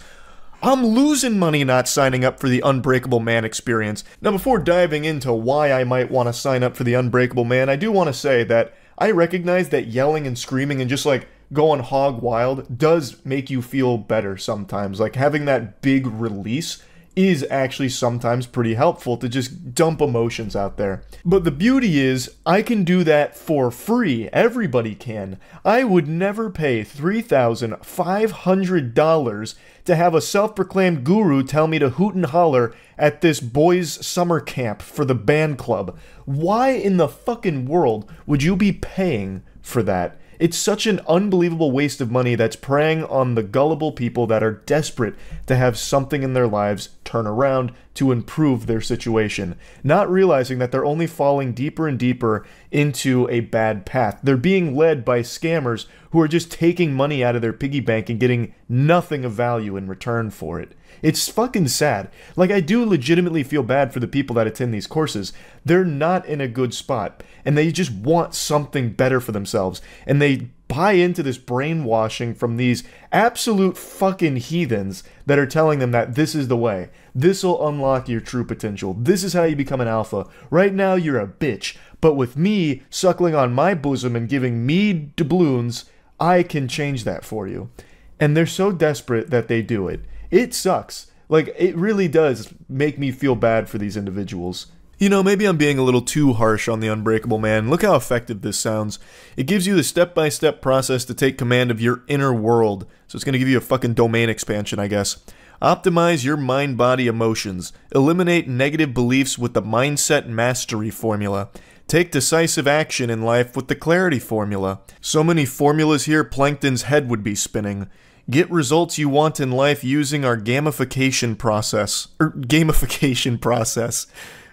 I'm losing money not signing up for the Unbreakable Man experience. Now, before diving into why I might want to sign up for the Unbreakable Man, I do want to say that I recognize that yelling and screaming and just like going hog wild does make you feel better sometimes. Like having that big release is actually sometimes pretty helpful to just dump emotions out there. But the beauty is, I can do that for free. Everybody can. I would never pay $3,500 to have a self-proclaimed guru tell me to hoot and holler at this boys' summer camp for the band club. Why in the fucking world would you be paying for that? It's such an unbelievable waste of money that's preying on the gullible people that are desperate to have something in their lives turn around to improve their situation, not realizing that they're only falling deeper and deeper into a bad path. They're being led by scammers who are just taking money out of their piggy bank and getting nothing of value in return for it. It's fucking sad. Like, I do legitimately feel bad for the people that attend these courses. They're not in a good spot, and they just want something better for themselves, and they buy into this brainwashing from these absolute fucking heathens that are telling them that this is the way. This will unlock your true potential. This is how you become an alpha. Right now, you're a bitch, but with me suckling on my bosom and giving me doubloons, I can change that for you. And they're so desperate that they do it. It sucks. Like, it really does make me feel bad for these individuals. You know, maybe I'm being a little too harsh on the Unbreakable Man. Look how effective this sounds. It gives you the step-by-step process to take command of your inner world. So it's going to give you a fucking domain expansion, I guess. Optimize your mind-body emotions. Eliminate negative beliefs with the Mindset Mastery formula. Take decisive action in life with the Clarity formula. So many formulas here, Plankton's head would be spinning. Get results you want in life using our gamification process.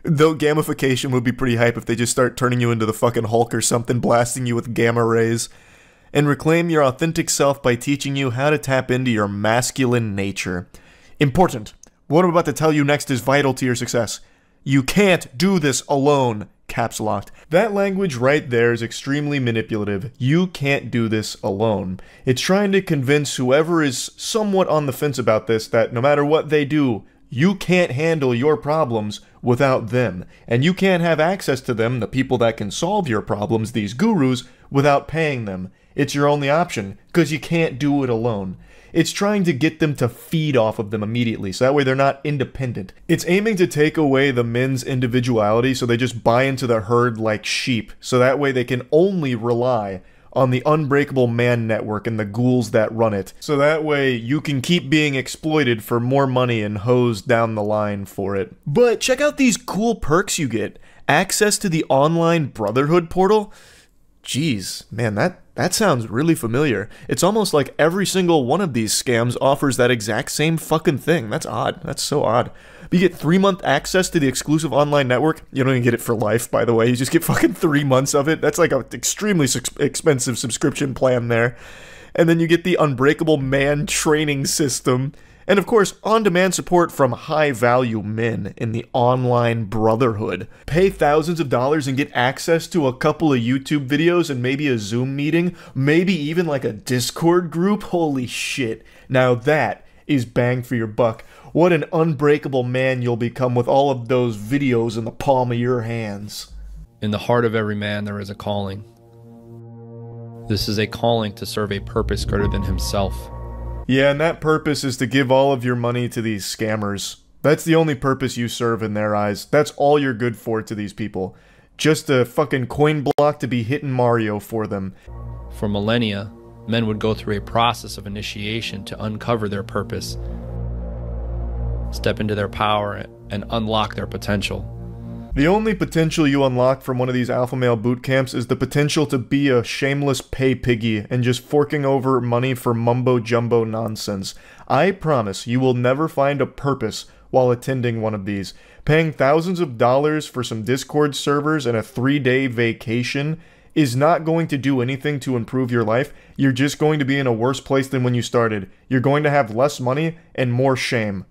Though gamification would be pretty hype if they just start turning you into the fucking Hulk or something, blasting you with gamma rays. And reclaim your authentic self by teaching you how to tap into your masculine nature. Important. What I'm about to tell you next is vital to your success. You can't do this alone. Caps locked. That language right there is extremely manipulative. You can't do this alone. It's trying to convince whoever is somewhat on the fence about this that no matter what they do, you can't handle your problems without them. And you can't have access to them, the people that can solve your problems, these gurus, without paying them. It's your only option, because you can't do it alone. It's trying to get them to feed off of them immediately, so that way they're not independent. It's aiming to take away the men's individuality so they just buy into the herd like sheep, so that way they can only rely on the Unbreakable Man network and the ghouls that run it. So that way you can keep being exploited for more money and hosed down the line for it. But check out these cool perks you get. Access to the online Brotherhood portal. Geez, man, that sounds really familiar. It's almost like every single one of these scams offers that exact same fucking thing. That's odd. That's so odd. But you get 3-month access to the exclusive online network. You don't even get it for life, by the way. You just get fucking 3 months of it. That's like an extremely expensive subscription plan there. And then you get the Unbreakable Man training system. And of course, on-demand support from high-value men in the online brotherhood. Pay thousands of dollars and get access to a couple of YouTube videos and maybe a Zoom meeting, maybe even like a Discord group. Holy shit. Now that is bang for your buck. What an unbreakable man you'll become with all of those videos in the palm of your hands. In the heart of every man there is a calling. This is a calling to serve a purpose greater than himself. Yeah, and that purpose is to give all of your money to these scammers. That's the only purpose you serve in their eyes. That's all you're good for to these people. Just a fucking coin block to be hitting Mario for them. For millennia, men would go through a process of initiation to uncover their purpose, step into their power, and unlock their potential. The only potential you unlock from one of these alpha male boot camps is the potential to be a shameless pay piggy and just forking over money for mumbo jumbo nonsense. I promise you will never find a purpose while attending one of these. Paying thousands of dollars for some Discord servers and a 3-day vacation is not going to do anything to improve your life. You're just going to be in a worse place than when you started. You're going to have less money and more shame.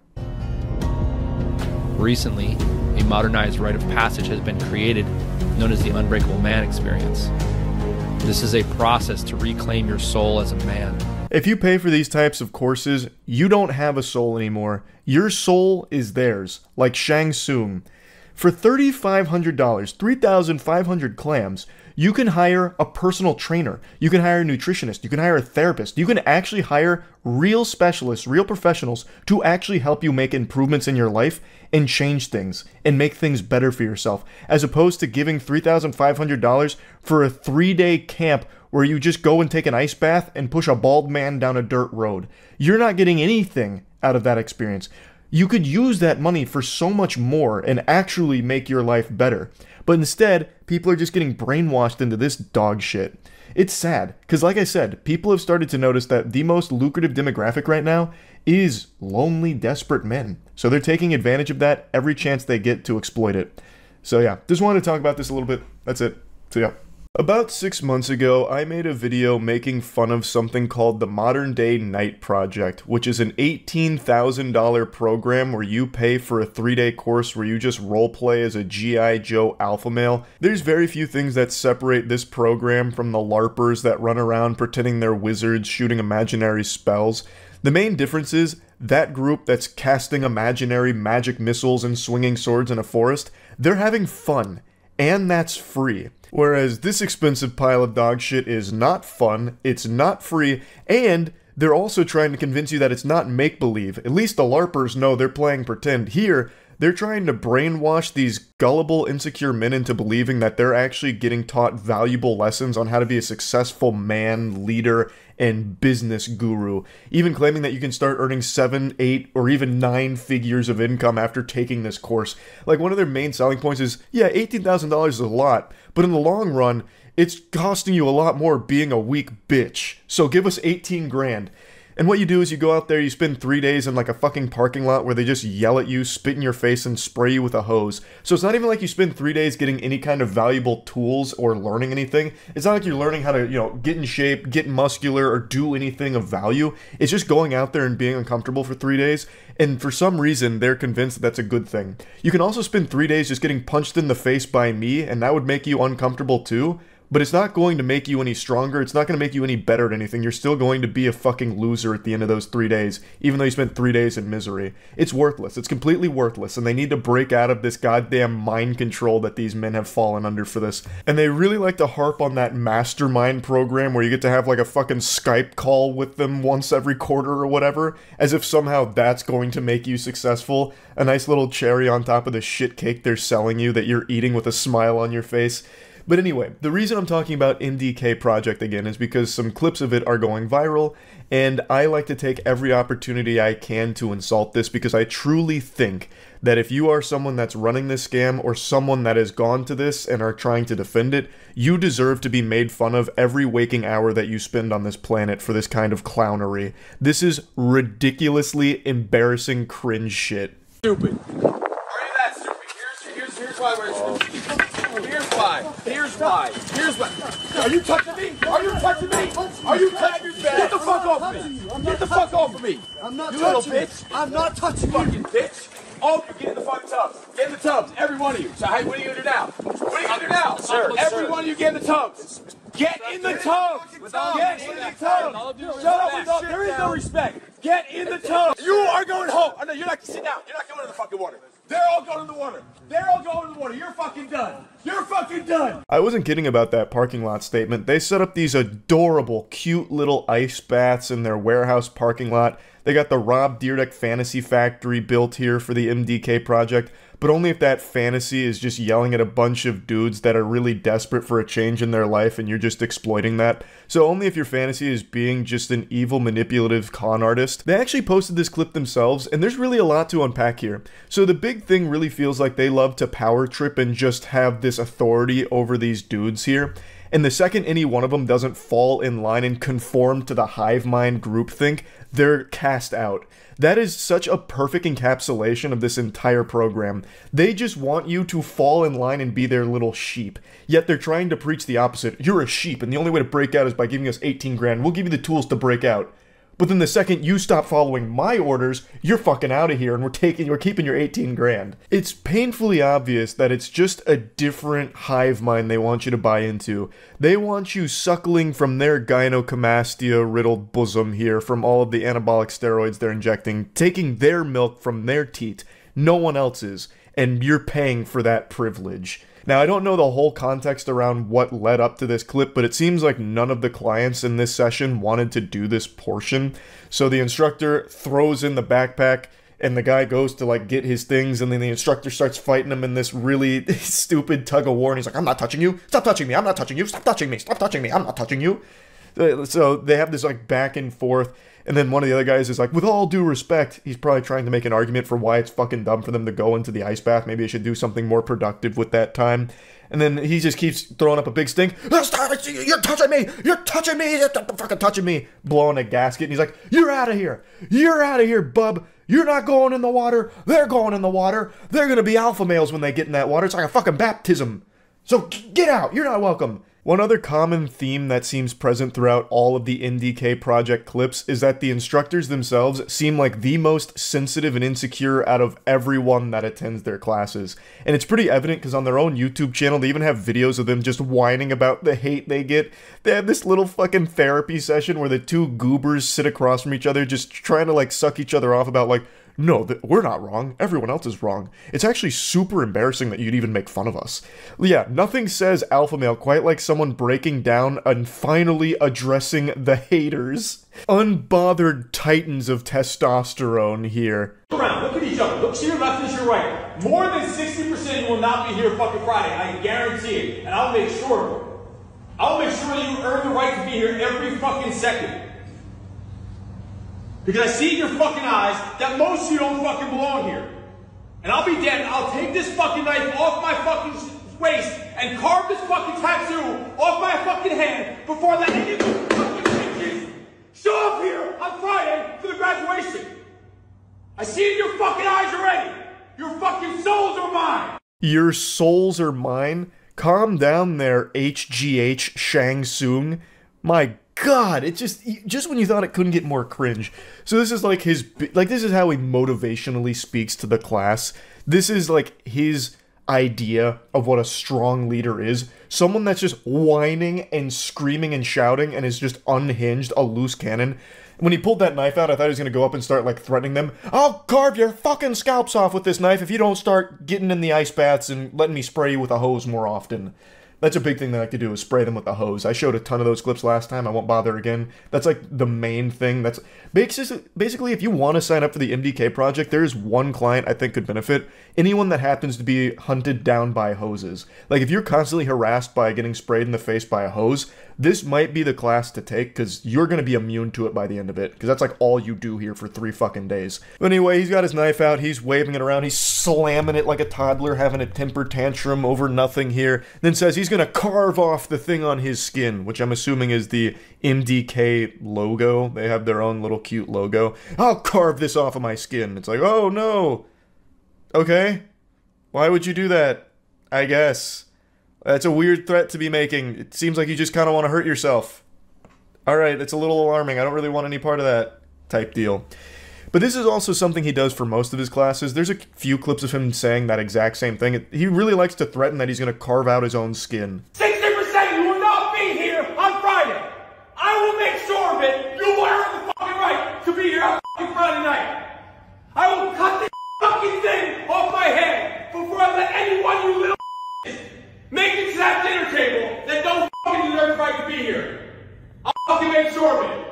Recently, a modernized rite of passage has been created, known as the Unbreakable Man experience. This is a process to reclaim your soul as a man. If you pay for these types of courses, you don't have a soul anymore. Your soul is theirs, like Shang Tsung. For $3,500, 3,500 clams, you can hire a personal trainer. You can hire a nutritionist. You can hire a therapist. You can actually hire real specialists, real professionals to actually help you make improvements in your life and change things and make things better for yourself, as opposed to giving $3,500 for a 3-day camp where you just go and take an ice bath and push a bald man down a dirt road. You're not getting anything out of that experience. You could use that money for so much more and actually make your life better. But instead, people are just getting brainwashed into this dog shit. It's sad, because like I said, people have started to notice that the most lucrative demographic right now is lonely, desperate men. So they're taking advantage of that every chance they get to exploit it. So yeah, just wanted to talk about this a little bit. That's it. So yeah. About 6 months ago, I made a video making fun of something called the Modern Day Night Project, which is an $18,000 program where you pay for a 3-day course where you just roleplay as a G.I. Joe alpha male. There's very few things that separate this program from the LARPers that run around pretending they're wizards shooting imaginary spells. The main difference is that group that's casting imaginary magic missiles and swinging swords in a forest, they're having fun, and that's free. Whereas this expensive pile of dog shit is not fun, it's not free, and they're also trying to convince you that it's not make-believe. At least the LARPers know they're playing pretend. Here, they're trying to brainwash these gullible, insecure men into believing that they're actually getting taught valuable lessons on how to be a successful man, leader, and business guru. Even claiming that you can start earning 7, 8, or even 9 figures of income after taking this course. Like, one of their main selling points is, yeah, $18,000 is a lot, but in the long run, it's costing you a lot more being a weak bitch. So give us 18 grand. And what you do is you go out there, you spend 3 days in like a fucking parking lot where they just yell at you, spit in your face, and spray you with a hose. So it's not even like you spend 3 days getting any kind of valuable tools or learning anything. It's not like you're learning how to, get in shape, get muscular, or do anything of value. It's just going out there and being uncomfortable for 3 days. And for some reason, they're convinced that that's a good thing. You can also spend 3 days just getting punched in the face by me, and that would make you uncomfortable too. But it's not going to make you any stronger. It's not going to make you any better at anything. You're still going to be a fucking loser at the end of those 3 days, even though you spent 3 days in misery. It's worthless. It's completely worthless, and they need to break out of this goddamn mind control that these men have fallen under for this. And they really like to harp on that mastermind program where you get to have like a fucking Skype call with them once every quarter or whatever, as if somehow that's going to make you successful. A nice little cherry on top of the shit cake they're selling you that you're eating with a smile on your face. But anyway, the reason I'm talking about MDK Project again is because some clips of it are going viral, and I like to take every opportunity I can to insult this because I truly think that if you are someone that's running this scam or someone that has gone to this and are trying to defend it, you deserve to be made fun of every waking hour that you spend on this planet for this kind of clownery. This is ridiculously embarrassing cringe shit. Stupid. Are you that stupid? Here's why we're stupid. Here's why. Here's why. Here's why. Are you touching me? Are you touching me? Are you touching me? Get the fuck off of me. Get the fuck off of me. I'm not you touching little bitch. I'm not touching you. Fucking bitch. All of you get in the fucking tubs. Get in the tubs. Every one of you. So hey, what are you gonna do now? What are you gonna do now? Sir, Every sir. one of you get in the tubs. Get in the tubs. Get in the tubs. Shut up. There is no respect. Get in the tubs. You are going home. Oh, no, you're not. Sit down. You're not going in the fucking water. They're all going in the water. They're all going in the water. You're fucking done. You're fucking done. I wasn't kidding about that parking lot statement. They set up these adorable, cute little ice baths in their warehouse parking lot. They got the Rob Dyrdek Fantasy Factory built here for the MDK project, but only if that fantasy is just yelling at a bunch of dudes that are really desperate for a change in their life and you're just exploiting that. So only if your fantasy is being just an evil, manipulative con artist. They actually posted this clip themselves, and there's really a lot to unpack here. So the big thing really feels like they love to power trip and just have this authority over these dudes here. And the second any one of them doesn't fall in line and conform to the hive mind groupthink, they're cast out. That is such a perfect encapsulation of this entire program. They just want you to fall in line and be their little sheep. Yet they're trying to preach the opposite. You're a sheep, and the only way to break out is by giving us 18 grand. We'll give you the tools to break out. But then the second you stop following my orders, you're fucking out of here and we're keeping your 18 grand. It's painfully obvious that it's just a different hive mind they want you to buy into. They want you suckling from their gynecomastia-riddled bosom here from all of the anabolic steroids they're injecting, taking their milk from their teat, no one else's, and you're paying for that privilege. Now, I don't know the whole context around what led up to this clip, but it seems like none of the clients in this session wanted to do this portion. So the instructor throws in the backpack, and the guy goes to, like, get his things, and then the instructor starts fighting him in this really stupid tug-of-war, and he's like, I'm not touching you! Stop touching me! I'm not touching you! Stop touching me! Stop touching me! I'm not touching you! So they have this, like, back and forth, and then one of the other guys is like, with all due respect, he's probably trying to make an argument for why it's fucking dumb for them to go into the ice bath. Maybe they should do something more productive with that time. And then he just keeps throwing up a big stink. You're touching me! You're touching me! You're fucking touching me! Blowing a gasket. And he's like, you're out of here! You're out of here, bub! You're not going in the water! They're going in the water! They're gonna be alpha males when they get in that water. It's like a fucking baptism! So get out! You're not welcome! One other common theme that seems present throughout all of the MDK project clips is that the instructors themselves seem like the most sensitive and insecure out of everyone that attends their classes. And it's pretty evident because on their own YouTube channel, they even have videos of them just whining about the hate they get. They have this little fucking therapy session where the two goobers sit across from each other just trying to like suck each other off about like, no, we're not wrong. Everyone else is wrong. It's actually super embarrassing that you'd even make fun of us. Yeah, nothing says alpha male quite like someone breaking down and finally addressing the haters. Unbothered titans of testosterone here. Around, look at each other. Look to your left and to your right. More than 60% you will not be here fucking Friday. I guarantee it. And I'll make sure. I'll make sure that you earn the right to be here every fucking second. Because I see in your fucking eyes that most of you don't fucking belong here. And I'll be damned, I'll take this fucking knife off my fucking waist and carve this fucking tattoo off my fucking hand before I let any of you fucking bitches show up here on Friday for the graduation. I see it in your fucking eyes already. Your fucking souls are mine. Your souls are mine? Calm down there, HGH Shang Tsung. My God, it just when you thought it couldn't get more cringe. So this is like this is how he motivationally speaks to the class. This is like his idea of what a strong leader is. Someone that's just whining and screaming and shouting and is just unhinged, a loose cannon. When he pulled that knife out, I thought he was going to go up and start like threatening them. I'll carve your fucking scalps off with this knife if you don't start getting in the ice baths and letting me spray you with a hose more often. That's a big thing that I could do, is spray them with a hose. I showed a ton of those clips last time. I won't bother again. That's like the main thing. That's basically, if you want to sign up for the MDK project, there's one client I think could benefit. Anyone that happens to be hunted down by hoses. Like, if you're constantly harassed by getting sprayed in the face by a hose, this might be the class to take, because you're going to be immune to it by the end of it, because that's like all you do here for 3 fucking days. But anyway, he's got his knife out, he's waving it around, he's slamming it like a toddler having a temper tantrum over nothing here, then says he's going to carve off the thing on his skin, which I'm assuming is the MDK logo. They have their own little cute logo. I'll carve this off of my skin. It's like, oh no. Okay. Why would you do that? I guess. That's a weird threat to be making. It seems like you just kind of want to hurt yourself. Alright, it's a little alarming. I don't really want any part of that type deal. But this is also something he does for most of his classes. There's a few clips of him saying that exact same thing. He really likes to threaten that he's going to carve out his own skin. 60% you will not be here on Friday. I will make sure of it. You will earn the fucking right to be here on fucking Friday night. I will cut this fucking thing off my head before I let anyone you little make it to that dinner table that don't fucking deserve the right to be here. I'll fucking make sure of it.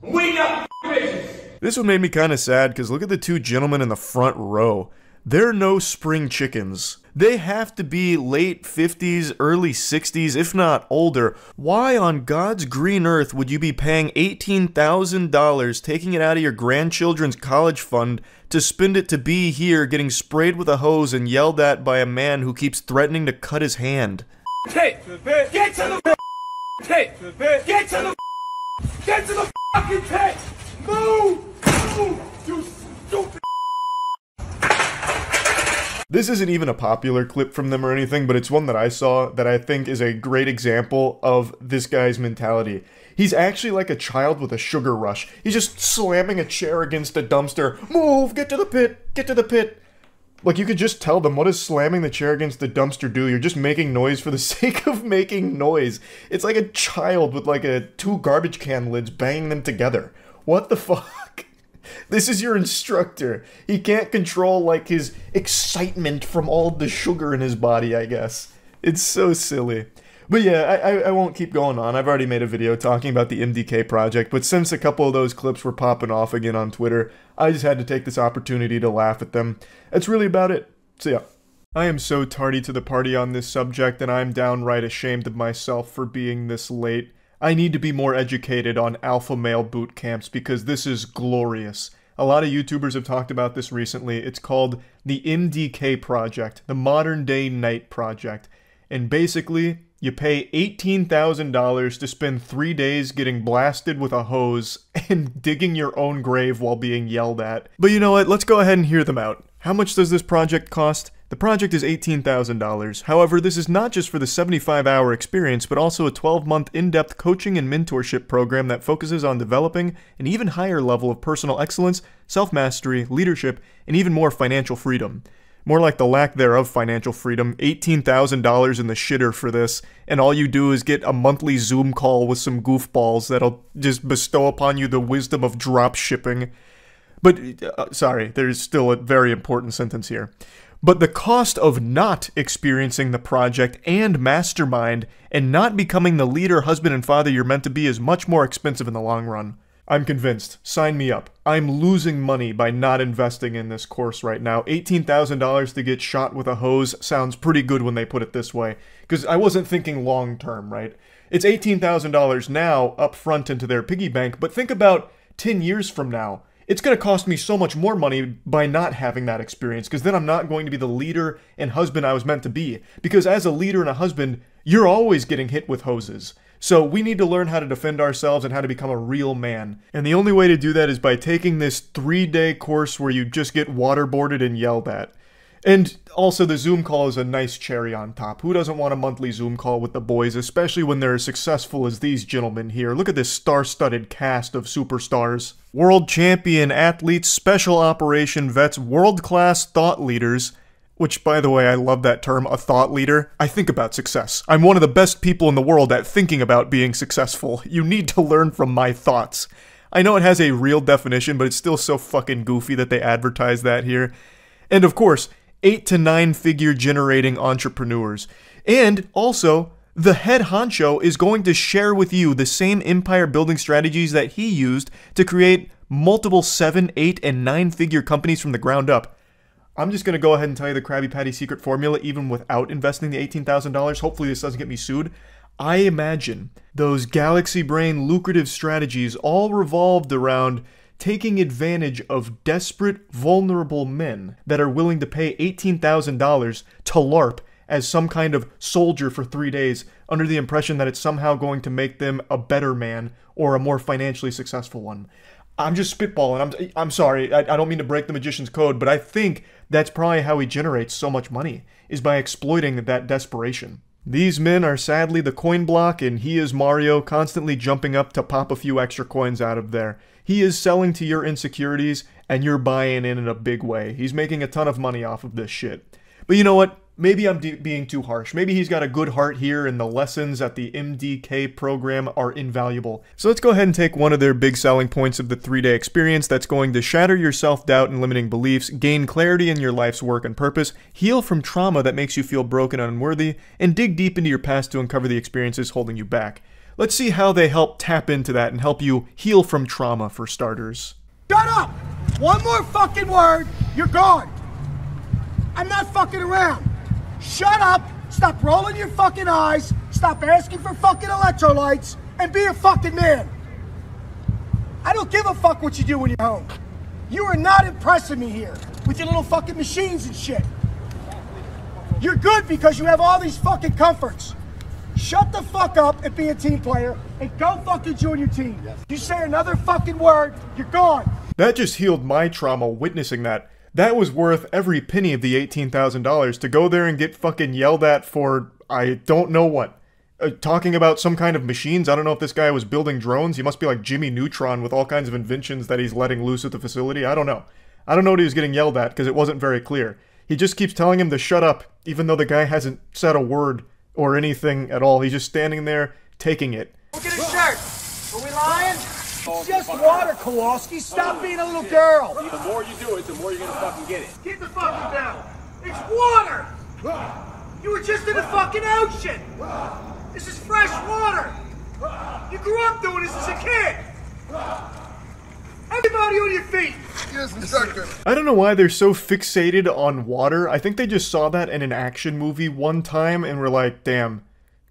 I'm waiting out the fucking basis. This one made me kind of sad, because look at the 2 gentlemen in the front row. They're no spring chickens. They have to be late 50s, early 60s, if not older. Why on God's green earth would you be paying $18,000, taking it out of your grandchildren's college fund, to spend it to be here getting sprayed with a hose and yelled at by a man who keeps threatening to cut his hand? Hey, get to the pit! Get to the fucking pit! Move! Move! You stupid! This isn't even a popular clip from them or anything, but it's one that I saw that I think is a great example of this guy's mentality. He's actually like a child with a sugar rush. He's just slamming a chair against a dumpster. Move! Get to the pit! Get to the pit! Like, you could just tell them, what does slamming the chair against the dumpster do? You're just making noise for the sake of making noise. It's like a child with like 2 garbage can lids banging them together. What the fuck? This is your instructor. He can't control, like, his excitement from all the sugar in his body, I guess. It's so silly. But yeah, I won't keep going on. I've already made a video talking about the MDK project, but since a couple of those clips were popping off again on Twitter, I just had to take this opportunity to laugh at them. That's really about it. So yeah. I am so tardy to the party on this subject, and I'm downright ashamed of myself for being this late. I need to be more educated on alpha male boot camps, because this is glorious. A lot of YouTubers have talked about this recently. It's called the MDK Project, the Modern Day Night Project. And basically, you pay $18,000 to spend 3 days getting blasted with a hose and digging your own grave while being yelled at. But you know what? Let's go ahead and hear them out. How much does this project cost? The project is $18,000. However, this is not just for the 75-hour experience, but also a 12-month in-depth coaching and mentorship program that focuses on developing an even higher level of personal excellence, self-mastery, leadership, and even more financial freedom. More like the lack thereof financial freedom, $18,000 in the shitter for this, and all you do is get a monthly Zoom call with some goofballs that'll just bestow upon you the wisdom of drop shipping. But, sorry, there's still a very important sentence here. But the cost of not experiencing the project and mastermind and not becoming the leader, husband, and father you're meant to be is much more expensive in the long run. I'm convinced. Sign me up. I'm losing money by not investing in this course right now. $18,000 to get shot with a hose sounds pretty good when they put it this way. Because I wasn't thinking long term, right? It's $18,000 now up front into their piggy bank, but think about 10 years from now. It's going to cost me so much more money by not having that experience, because then I'm not going to be the leader and husband I was meant to be. Because as a leader and a husband, you're always getting hit with hoses. So we need to learn how to defend ourselves and how to become a real man. And the only way to do that is by taking this 3-day course where you just get waterboarded and yelled at. And also the Zoom call is a nice cherry on top. Who doesn't want a monthly Zoom call with the boys, especially when they're as successful as these gentlemen here? Look at this star-studded cast of superstars. World champion athletes, special operation vets, world-class thought leaders. Which, by the way, I love that term, a thought leader. I think about success. I'm one of the best people in the world at thinking about being successful. You need to learn from my thoughts. I know it has a real definition, but it's still so fucking goofy that they advertise that here. And of course, 8 to 9 figure generating entrepreneurs. And also, the head honcho is going to share with you the same empire building strategies that he used to create multiple 7, 8, and 9-figure companies from the ground up. I'm just going to go ahead and tell you the Krabby Patty secret formula even without investing the $18,000. Hopefully this doesn't get me sued. I imagine those galaxy brain lucrative strategies all revolved around taking advantage of desperate, vulnerable men that are willing to pay $18,000 to LARP as some kind of soldier for 3 days under the impression that it's somehow going to make them a better man or a more financially successful one. I'm just spitballing. I'm sorry. I don't mean to break the magician's code, but I think that's probably how he generates so much money, is by exploiting that desperation. These men are sadly the coin block, and he is Mario, constantly jumping up to pop a few extra coins out of there. He is selling to your insecurities, and you're buying in a big way. He's making a ton of money off of this shit. But you know what? Maybe I'm being too harsh. Maybe he's got a good heart here and the lessons at the MDK program are invaluable. So let's go ahead and take one of their big selling points of the 3-day experience that's going to shatter your self-doubt and limiting beliefs, gain clarity in your life's work and purpose, heal from trauma that makes you feel broken and unworthy, and dig deep into your past to uncover the experiences holding you back. Let's see how they help tap into that and help you heal from trauma for starters. Shut up! One more fucking word, you're gone! I'm not fucking around! Shut up, stop rolling your fucking eyes, stop asking for fucking electrolytes, and be a fucking man. I don't give a fuck what you do when you're home. You are not impressing me here with your little fucking machines and shit. You're good because you have all these fucking comforts. Shut the fuck up and be a team player and go fucking join your team. You say another fucking word, you're gone. That just healed my trauma witnessing that. That was worth every penny of the $18,000 to go there and get fucking yelled at for, I don't know what. Talking about some kind of machines. I don't know if this guy was building drones. He must be like Jimmy Neutron with all kinds of inventions that he's letting loose at the facility. I don't know. I don't know what he was getting yelled at because it wasn't very clear. He just keeps telling him to shut up, even though the guy hasn't said a word or anything at all. He's just standing there taking it. Look at his shirt. Are we lying? It's just water, Kowalski. Stop being a little girl. The more you do it, the more you're gonna fucking get it. Get the fucking down. It's water. You were just in the fucking ocean. This is fresh water. You grew up doing this as a kid. Everybody on your feet. Yes, instructor. I don't know why they're so fixated on water. I think they just saw that in an action movie one time and were like, damn,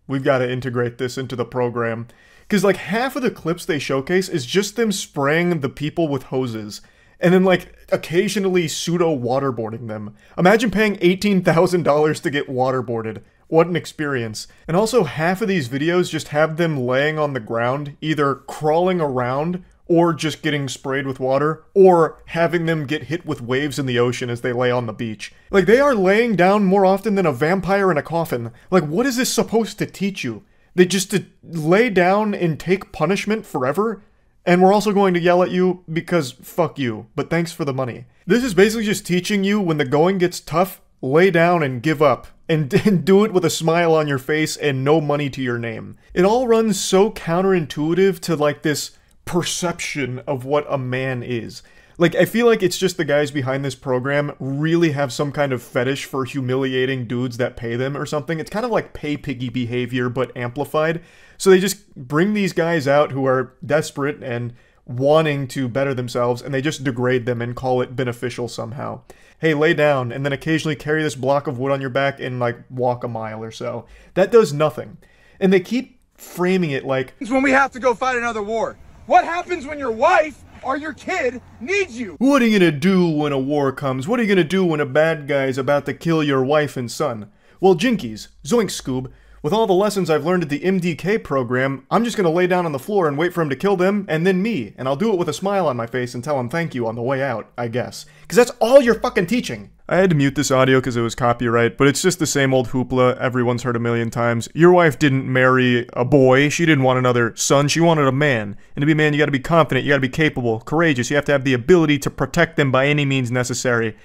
we've got to integrate this into the program. Because like half of the clips they showcase is just them spraying the people with hoses. And then like occasionally pseudo waterboarding them. Imagine paying $18,000 to get waterboarded. What an experience. And also half of these videos just have them laying on the ground, either crawling around or just getting sprayed with water, or having them get hit with waves in the ocean as they lay on the beach. Like, they are laying down more often than a vampire in a coffin. Like, what is this supposed to teach you? They just to lay down and take punishment forever? And we're also going to yell at you because fuck you, but thanks for the money. This is basically just teaching you when the going gets tough, lay down and give up. And do it with a smile on your face and no money to your name. It all runs so counterintuitive to like this perception of what a man is. Like, I feel like it's just the guys behind this program really have some kind of fetish for humiliating dudes that pay them or something. It's kind of like pay piggy behavior, but amplified. So they just bring these guys out who are desperate and wanting to better themselves, and they just degrade them and call it beneficial somehow. Hey, lay down, and then occasionally carry this block of wood on your back and, like, walk a mile or so. That does nothing. And they keep framing it like, it's when we have to go fight another war. What happens when your wife or your kid needs you? what are you gonna do when a war comes? What are you gonna do when a bad guy's about to kill your wife and son? Well, jinkies, zoink Scoob, with all the lessons I've learned at the MDK program, I'm just gonna lay down on the floor and wait for him to kill them, and then me, and I'll do it with a smile on my face and tell him thank you on the way out, I guess. Because that's all you're fucking teaching! I had to mute this audio because it was copyright, but it's just the same old hoopla everyone's heard a million times. Your wife didn't marry a boy, she didn't want another son, she wanted a man. And to be a man, you gotta be confident, you gotta be capable, courageous, you have to have the ability to protect them by any means necessary.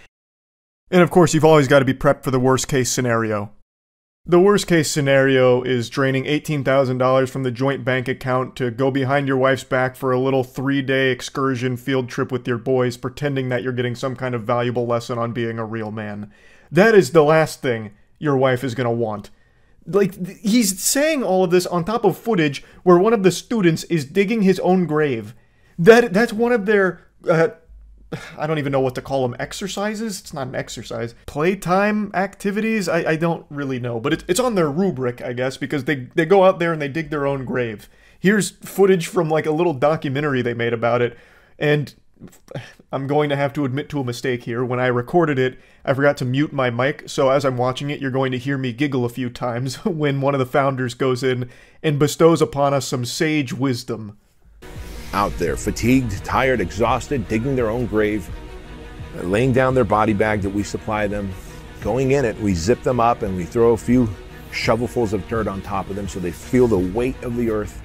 And of course, you've always gotta be prepped for the worst case scenario. The worst case scenario is draining $18,000 from the joint bank account to go behind your wife's back for a little 3-day excursion field trip with your boys, pretending that you're getting some kind of valuable lesson on being a real man. That is the last thing your wife is gonna want. Like, he's saying all of this on top of footage where one of the students is digging his own grave. That's one of their, I don't even know what to call them, exercises? It's not an exercise. Playtime activities? I don't really know, but it's on their rubric, I guess, because they go out there and they dig their own grave. Here's footage from, like, a little documentary they made about it, and I'm going to have to admit to a mistake here. When I recorded it, I forgot to mute my mic, so as I'm watching it, you're going to hear me giggle a few times when one of the founders goes in and bestows upon us some sage wisdom. Out there, fatigued, tired, exhausted, digging their own grave, laying down their body bag that we supply them, going in it, we zip them up and we throw a few shovelfuls of dirt on top of them so they feel the weight of the earth.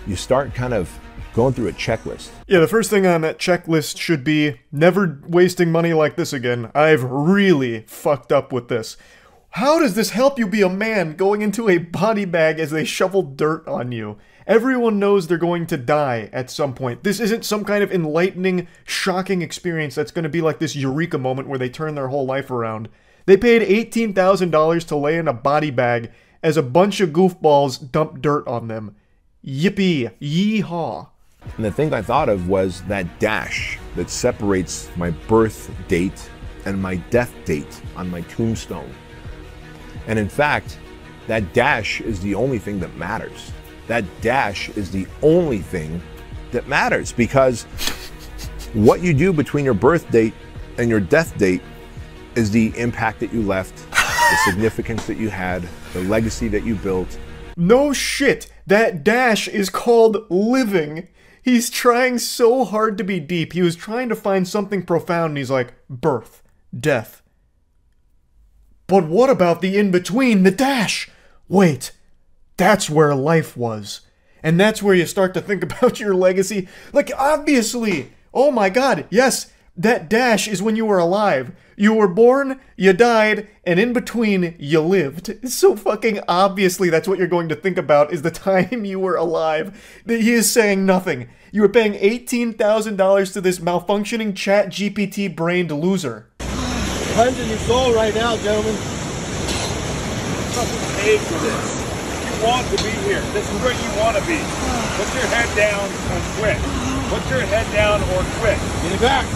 You start kind of going through a checklist. Yeah, the first thing on that checklist should be never wasting money like this again. I've really fucked up with this. How does this help you be a man going into a body bag as they shovel dirt on you? Everyone knows they're going to die at some point. This isn't some kind of enlightening, shocking experience that's going to be like this eureka moment where they turn their whole life around. They paid $18,000 to lay in a body bag as a bunch of goofballs dump dirt on them. Yippee! Yeehaw! And the thing I thought of was that dash that separates my birth date and my death date on my tombstone. And in fact, that dash is the only thing that matters. That dash is the only thing that matters, because what you do between your birth date and your death date is the impact that you left, the significance that you had, the legacy that you built. No shit! That dash is called living! He's trying so hard to be deep. He was trying to find something profound, and he's like, birth, death. But what about the in-between, the dash? Wait, that's where life was. And that's where you start to think about your legacy. Like, obviously! Oh my god, yes, that dash is when you were alive. You were born, you died, and in between, you lived. So fucking obviously that's what you're going to think about, is the time you were alive. He is saying nothing. You were paying $18,000 to this malfunctioning chat GPT brained loser. Punch in your soul right now, gentlemen. Fucking paid for this. You want to be here. This is where you want to be. Put your head down and quit. Put your head down or quit. Get it back.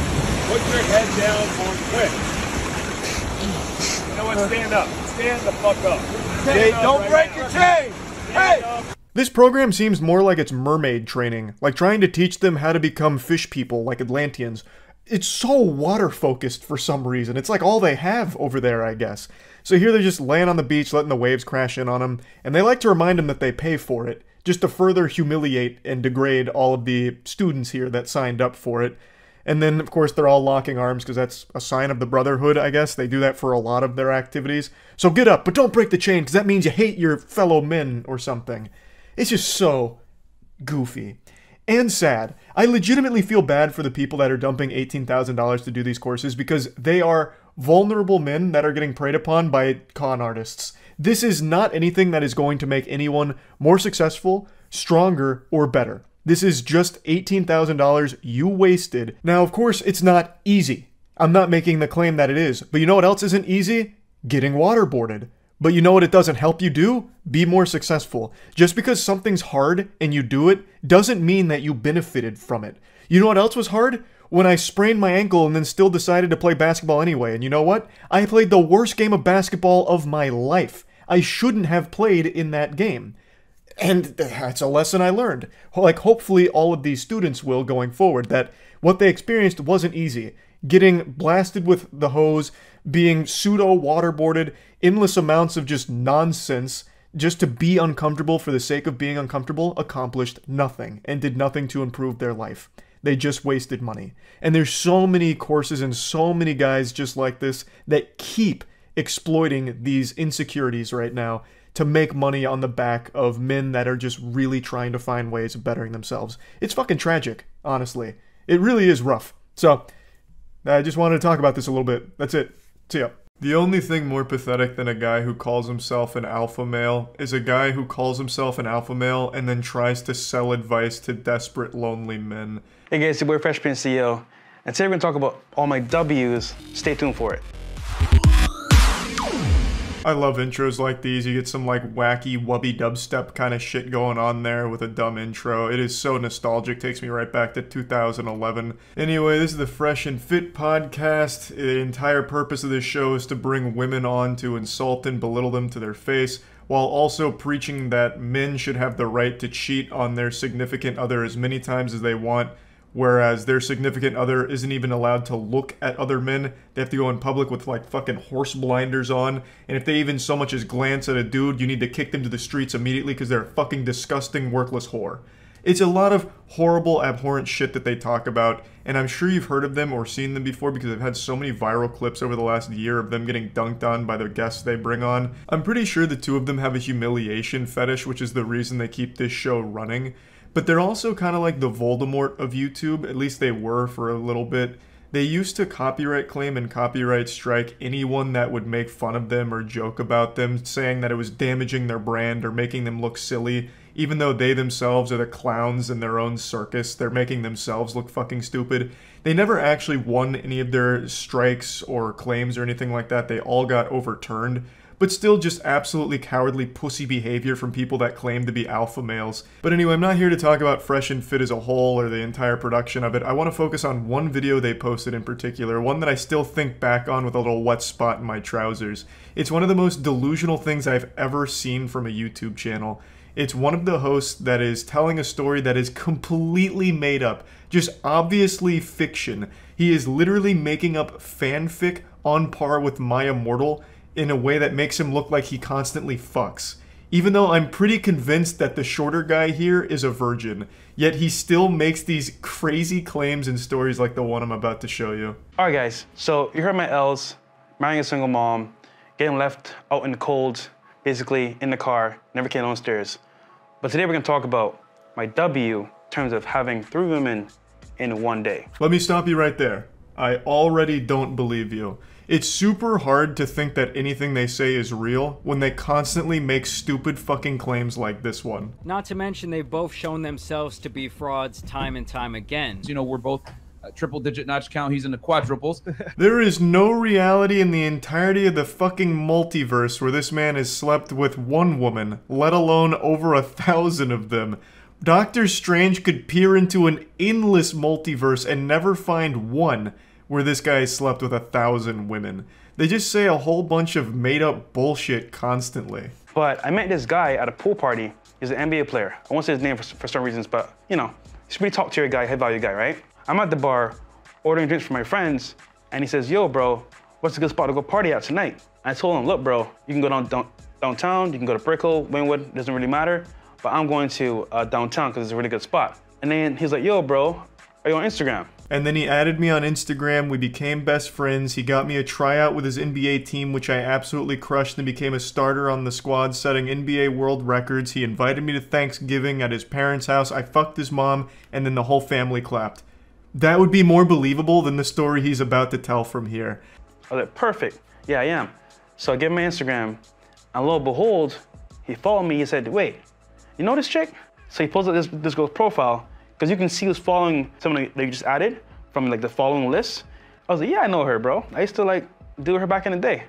Put your head down or quit. You know what? Stand up. Stand the fuck up. Hey, don't break your chain. Hey! This program seems more like it's mermaid training, like trying to teach them how to become fish people like Atlanteans. It's so water-focused for some reason. It's like all they have over there, I guess. So here they're just laying on the beach, letting the waves crash in on them, and they like to remind them that they pay for it, just to further humiliate and degrade all of the students here that signed up for it. And then, of course, they're all locking arms because that's a sign of the brotherhood, I guess. They do that for a lot of their activities. So get up, but don't break the chain because that means you hate your fellow men or something. It's just so goofy. And sad. I legitimately feel bad for the people that are dumping $18,000 to do these courses because they are vulnerable men that are getting preyed upon by con artists. This is not anything that is going to make anyone more successful, stronger, or better. This is just $18,000 you wasted. Now, of course, it's not easy. I'm not making the claim that it is. But you know what else isn't easy? Getting waterboarded. But you know what it doesn't help you do? Be more successful. Just because something's hard and you do it doesn't mean that you benefited from it. You know what else was hard? When I sprained my ankle and then still decided to play basketball anyway. And you know what? I played the worst game of basketball of my life. I shouldn't have played in that game. And that's a lesson I learned. Like, hopefully all of these students will going forward, that what they experienced wasn't easy. Getting blasted with the hose, being pseudo-waterboarded, endless amounts of just nonsense, just to be uncomfortable for the sake of being uncomfortable, accomplished nothing and did nothing to improve their life. They just wasted money. And there's so many courses and so many guys just like this that keep exploiting these insecurities right now to make money on the back of men that are just really trying to find ways of bettering themselves. It's fucking tragic, honestly. It really is rough. So, I just wanted to talk about this a little bit. That's it. See ya. The only thing more pathetic than a guy who calls himself an alpha male is a guy who calls himself an alpha male and then tries to sell advice to desperate, lonely men. Hey guys, it's your boy Fresh Prince CEO, and today we're going to talk about all my W's. Stay tuned for it. I love intros like these. You get some like wacky wubby dubstep kind of shit going on there with a dumb intro. It is so nostalgic. Takes me right back to 2011. Anyway, this is the Fresh and Fit podcast. The entire purpose of this show is to bring women on to insult and belittle them to their face, while also preaching that men should have the right to cheat on their significant other as many times as they want, whereas their significant other isn't even allowed to look at other men. They have to go in public with like fucking horse blinders on, and if they even so much as glance at a dude, you need to kick them to the streets immediately because they're a fucking disgusting, worthless whore. It's a lot of horrible, abhorrent shit that they talk about, and I'm sure you've heard of them or seen them before because I've had so many viral clips over the last year of them getting dunked on by the guests they bring on. I'm pretty sure the two of them have a humiliation fetish, which is the reason they keep this show running. But they're also kind of like the Voldemort of YouTube, at least they were for a little bit. They used to copyright claim and copyright strike anyone that would make fun of them or joke about them, saying that it was damaging their brand or making them look silly. Even though they themselves are the clowns in their own circus, they're making themselves look fucking stupid. They never actually won any of their strikes or claims or anything like that. They all got overturned. But still just absolutely cowardly pussy behavior from people that claim to be alpha males. But anyway, I'm not here to talk about Fresh and Fit as a whole or the entire production of it. I want to focus on one video they posted in particular, one that I still think back on with a little wet spot in my trousers. It's one of the most delusional things I've ever seen from a YouTube channel. It's one of the hosts that is telling a story that is completely made up, just obviously fiction. He is literally making up fanfic on par with My Immortal in a way that makes him look like he constantly fucks. Even though I'm pretty convinced that the shorter guy here is a virgin, yet he still makes these crazy claims and stories like the one I'm about to show you. All right, guys, so you heard my L's, marrying a single mom, getting left out in the cold, basically in the car, never came downstairs. But today we're gonna talk about my W in terms of having 3 women in one day. Let me stop you right there. I already don't believe you. It's super hard to think that anything they say is real when they constantly make stupid fucking claims like this one. Not to mention they've both shown themselves to be frauds time and time again. You know, we're both triple-digit notch count. He's in the quadruples. There is no reality in the entirety of the fucking multiverse where this man has slept with one woman, let alone over 1,000 of them. Doctor Strange could peer into an endless multiverse and never find one where this guy slept with 1,000 women. They just say a whole bunch of made-up bullshit constantly. But I met this guy at a pool party. He's an NBA player. I won't say his name for some reasons, but you know, he's a pretty top-tier guy, high-value guy, right? I'm at the bar ordering drinks for my friends, and he says, "Yo, bro, what's a good spot to go party at tonight?" I told him, "Look, bro, you can go downtown, you can go to Brickell, Wynwood, doesn't really matter, but I'm going to downtown because it's a really good spot." And then he's like, "Yo, bro, are you on Instagram?" And then he added me on Instagram, we became best friends, he got me a tryout with his NBA team, which I absolutely crushed, and became a starter on the squad, setting NBA world records. He invited me to Thanksgiving at his parents' house, I fucked his mom, and then the whole family clapped. That would be more believable than the story he's about to tell from here. I was like, perfect, yeah, I am. So I gave him my Instagram, and lo and behold, he followed me, he said, "Wait, you know this chick?" So he pulls up this girl's profile, because you can see who's following someone that you just added from like the following list. I was like, "Yeah, I know her, bro. I used to like do her back in the day."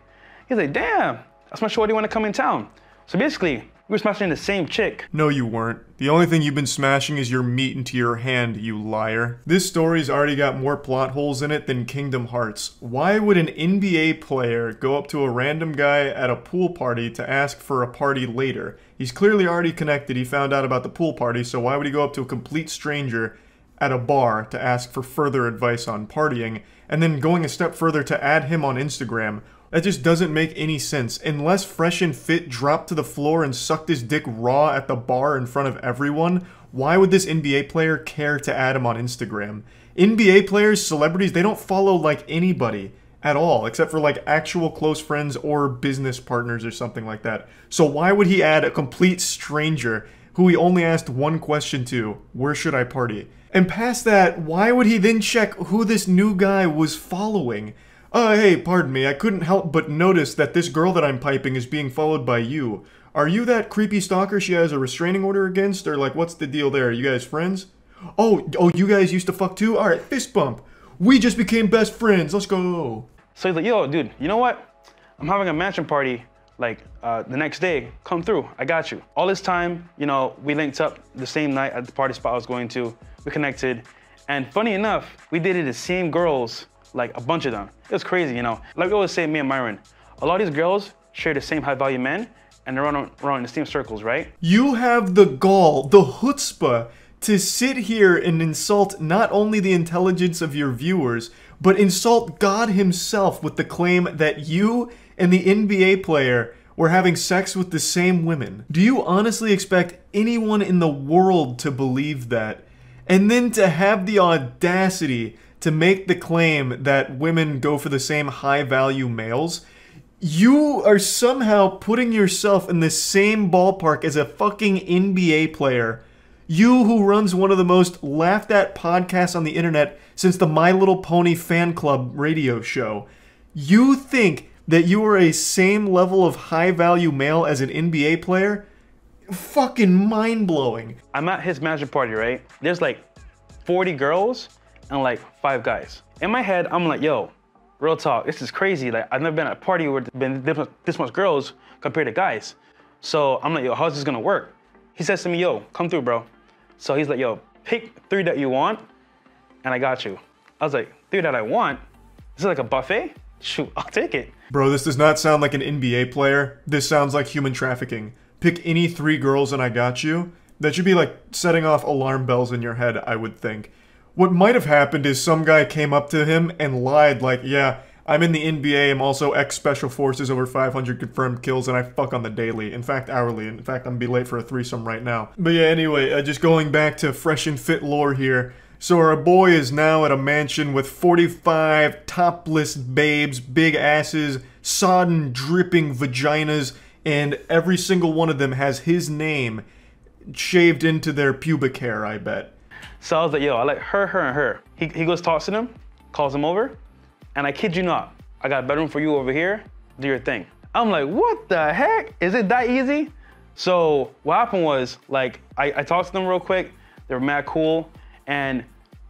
He's like, "Damn, that's my shorty want to come in town." So basically, we were smashing the same chick. No, you weren't. The only thing you've been smashing is your meat into your hand, you liar. This story's already got more plot holes in it than Kingdom Hearts. Why would an NBA player go up to a random guy at a pool party to ask for a party later? He's clearly already connected, he found out about the pool party, so why would he go up to a complete stranger at a bar to ask for further advice on partying, and then going a step further to add him on Instagram? That just doesn't make any sense. Unless Fresh and Fit dropped to the floor and sucked his dick raw at the bar in front of everyone, why would this NBA player care to add him on Instagram? NBA players, celebrities, they don't follow like anybody at all, except for like actual close friends or business partners or something like that. So why would he add a complete stranger who he only asked one question to, "Where should I party?" And past that, why would he then check who this new guy was following? Hey, pardon me, I couldn't help but notice that this girl that I'm piping is being followed by you. Are you that creepy stalker she has a restraining order against, or like what's the deal there? Are you guys friends? Oh, you guys used to fuck too? Alright, fist bump. We just became best friends, let's go. So he's like, "Yo, dude, you know what? I'm having a mansion party Like the next day, come through, I got you. All this time, you know, we linked up the same night at the party spot I was going to. We connected, and funny enough, we dated the same girls, like a bunch of them. It was crazy, you know. Like we always say, me and Myron, a lot of these girls share the same high value men, and they're around in the same circles, right? You have the gall, the chutzpah, to sit here and insult not only the intelligence of your viewers, but insult God himself with the claim that you and the NBA player were having sex with the same women. Do you honestly expect anyone in the world to believe that? And then to have the audacity to make the claim that women go for the same high-value males? You are somehow putting yourself in the same ballpark as a fucking NBA player. You who runs one of the most laughed at podcasts on the internet since the My Little Pony fan club radio show. You think that you are a same level of high value male as an NBA player? Fucking mind-blowing. I'm at his management party, right? There's like 40 girls and like 5 guys. In my head, I'm like, yo, real talk, this is crazy. Like, I've never been at a party where there's been this much girls compared to guys. So I'm like, yo, how's this gonna work? He says to me, yo, come through, bro. So he's like, yo, pick 3 that you want, and I got you. I was like, 3 that I want? Is it like a buffet? Shoot, I'll take it. Bro, this does not sound like an NBA player. This sounds like human trafficking. Pick any 3 girls and I got you. That should be like setting off alarm bells in your head, I would think. What might have happened is some guy came up to him and lied like, yeah, I'm in the NBA, I'm also ex-Special Forces, over 500 confirmed kills, and I fuck on the daily. In fact, hourly. In fact, I'm gonna be late for a threesome right now. But yeah, anyway, just going back to fresh and fit lore here. So our boy is now at a mansion with 45 topless babes, big asses, sodden, dripping vaginas, and every single one of them has his name shaved into their pubic hair, I bet. So I was like, yo, I like her, and her. He goes, talks to them, calls them over, and I kid you not, I got a bedroom for you over here, do your thing. I'm like, what the heck? Is it that easy? So what happened was, like, I talked to them real quick, they were mad cool, and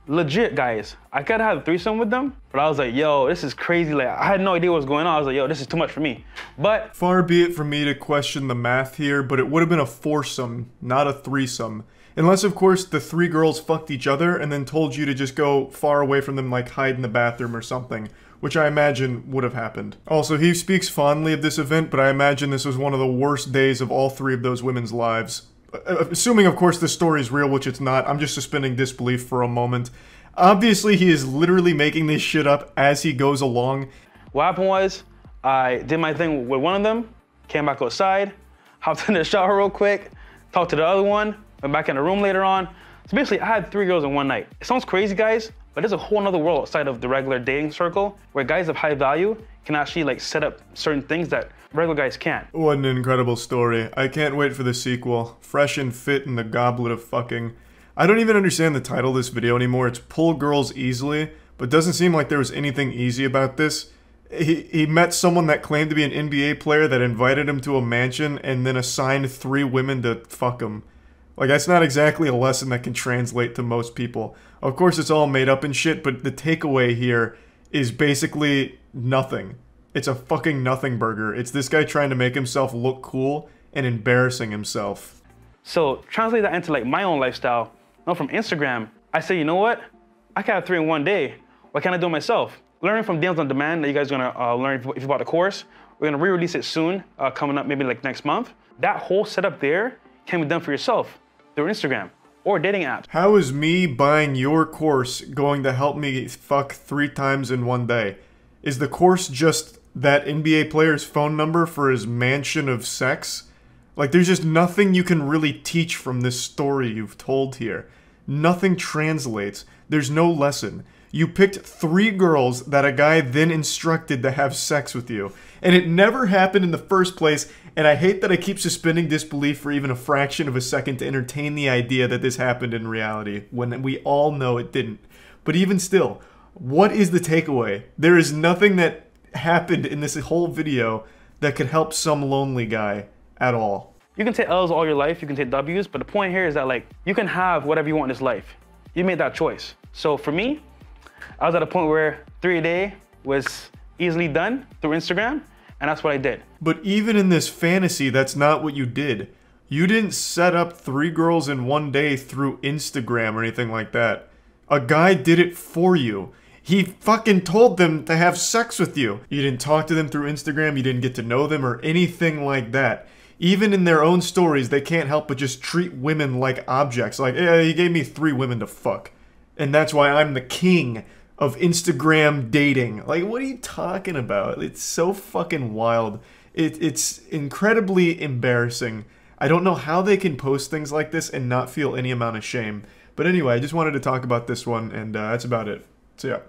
legit, guys, I could have had a threesome with them, but I was like, yo, this is crazy. Like, I had no idea what was going on. I was like, yo, this is too much for me. But far be it from me to question the math here, but it would have been a foursome, not a threesome. Unless, of course, the 3 girls fucked each other and then told you to just go far away from them, like hide in the bathroom or something, which I imagine would have happened. Also, he speaks fondly of this event, but I imagine this was one of the worst days of all 3 of those women's lives. Assuming, of course, this story is real, which it's not, I'm just suspending disbelief for a moment. Obviously, he is literally making this shit up as he goes along. What happened was, I did my thing with one of them, came back outside, hopped in the shower real quick, talked to the other one, went back in the room later on. So basically, I had 3 girls in one night. It sounds crazy, guys, but there's a whole other world outside of the regular dating circle where guys of high value can actually like set up certain things that regular guys can't. What an incredible story. I can't wait for the sequel. Fresh and fit in the goblet of fucking. I don't even understand the title of this video anymore. It's Pull Girls Easily, but doesn't seem like there was anything easy about this. He met someone that claimed to be an NBA player that invited him to a mansion and then assigned 3 women to fuck him. Like, that's not exactly a lesson that can translate to most people. Of course, it's all made up and shit, but the takeaway here is basically nothing. It's a fucking nothing burger. It's this guy trying to make himself look cool and embarrassing himself. So, translate that into like my own lifestyle. Now from Instagram, I say, you know what? I can have 3 in one day. Why can't I do it myself? Learning from Deals on Demand that you guys are gonna learn if you bought the course. We're gonna re-release it soon, coming up maybe like next month. That whole setup there can be done for yourself through Instagram or dating apps. How is me buying your course going to help me fuck 3 times in one day? Is the course just that NBA player's phone number for his mansion of sex? Like, there's just nothing you can really teach from this story you've told here. Nothing translates. There's no lesson. You picked 3 girls that a guy then instructed to have sex with you. And it never happened in the first place, and I hate that I keep suspending disbelief for even a fraction of a second to entertain the idea that this happened in reality, when we all know it didn't. But even still, what is the takeaway? There is nothing that happened in this whole video that could help some lonely guy at all. You can take L's all your life, you can take W's, but the point here is that like, you can have whatever you want in this life. You made that choice. So for me, I was at a point where 3 a day was easily done through Instagram, And that's what I did. But even in this fantasy, that's not what you did. You didn't set up 3 girls in one day through Instagram or anything like that. A guy did it for you. He fucking told them to have sex with you. You didn't talk to them through Instagram, you didn't get to know them or anything like that. Even in their own stories, they can't help but just treat women like objects. Like, yeah, he gave me 3 women to fuck. And that's why I'm the king of Instagram dating. Like, what are you talking about? It's so fucking wild. It's incredibly embarrassing. I don't know how they can post things like this and not feel any amount of shame. But anyway, I just wanted to talk about this one, and that's about it. So yeah.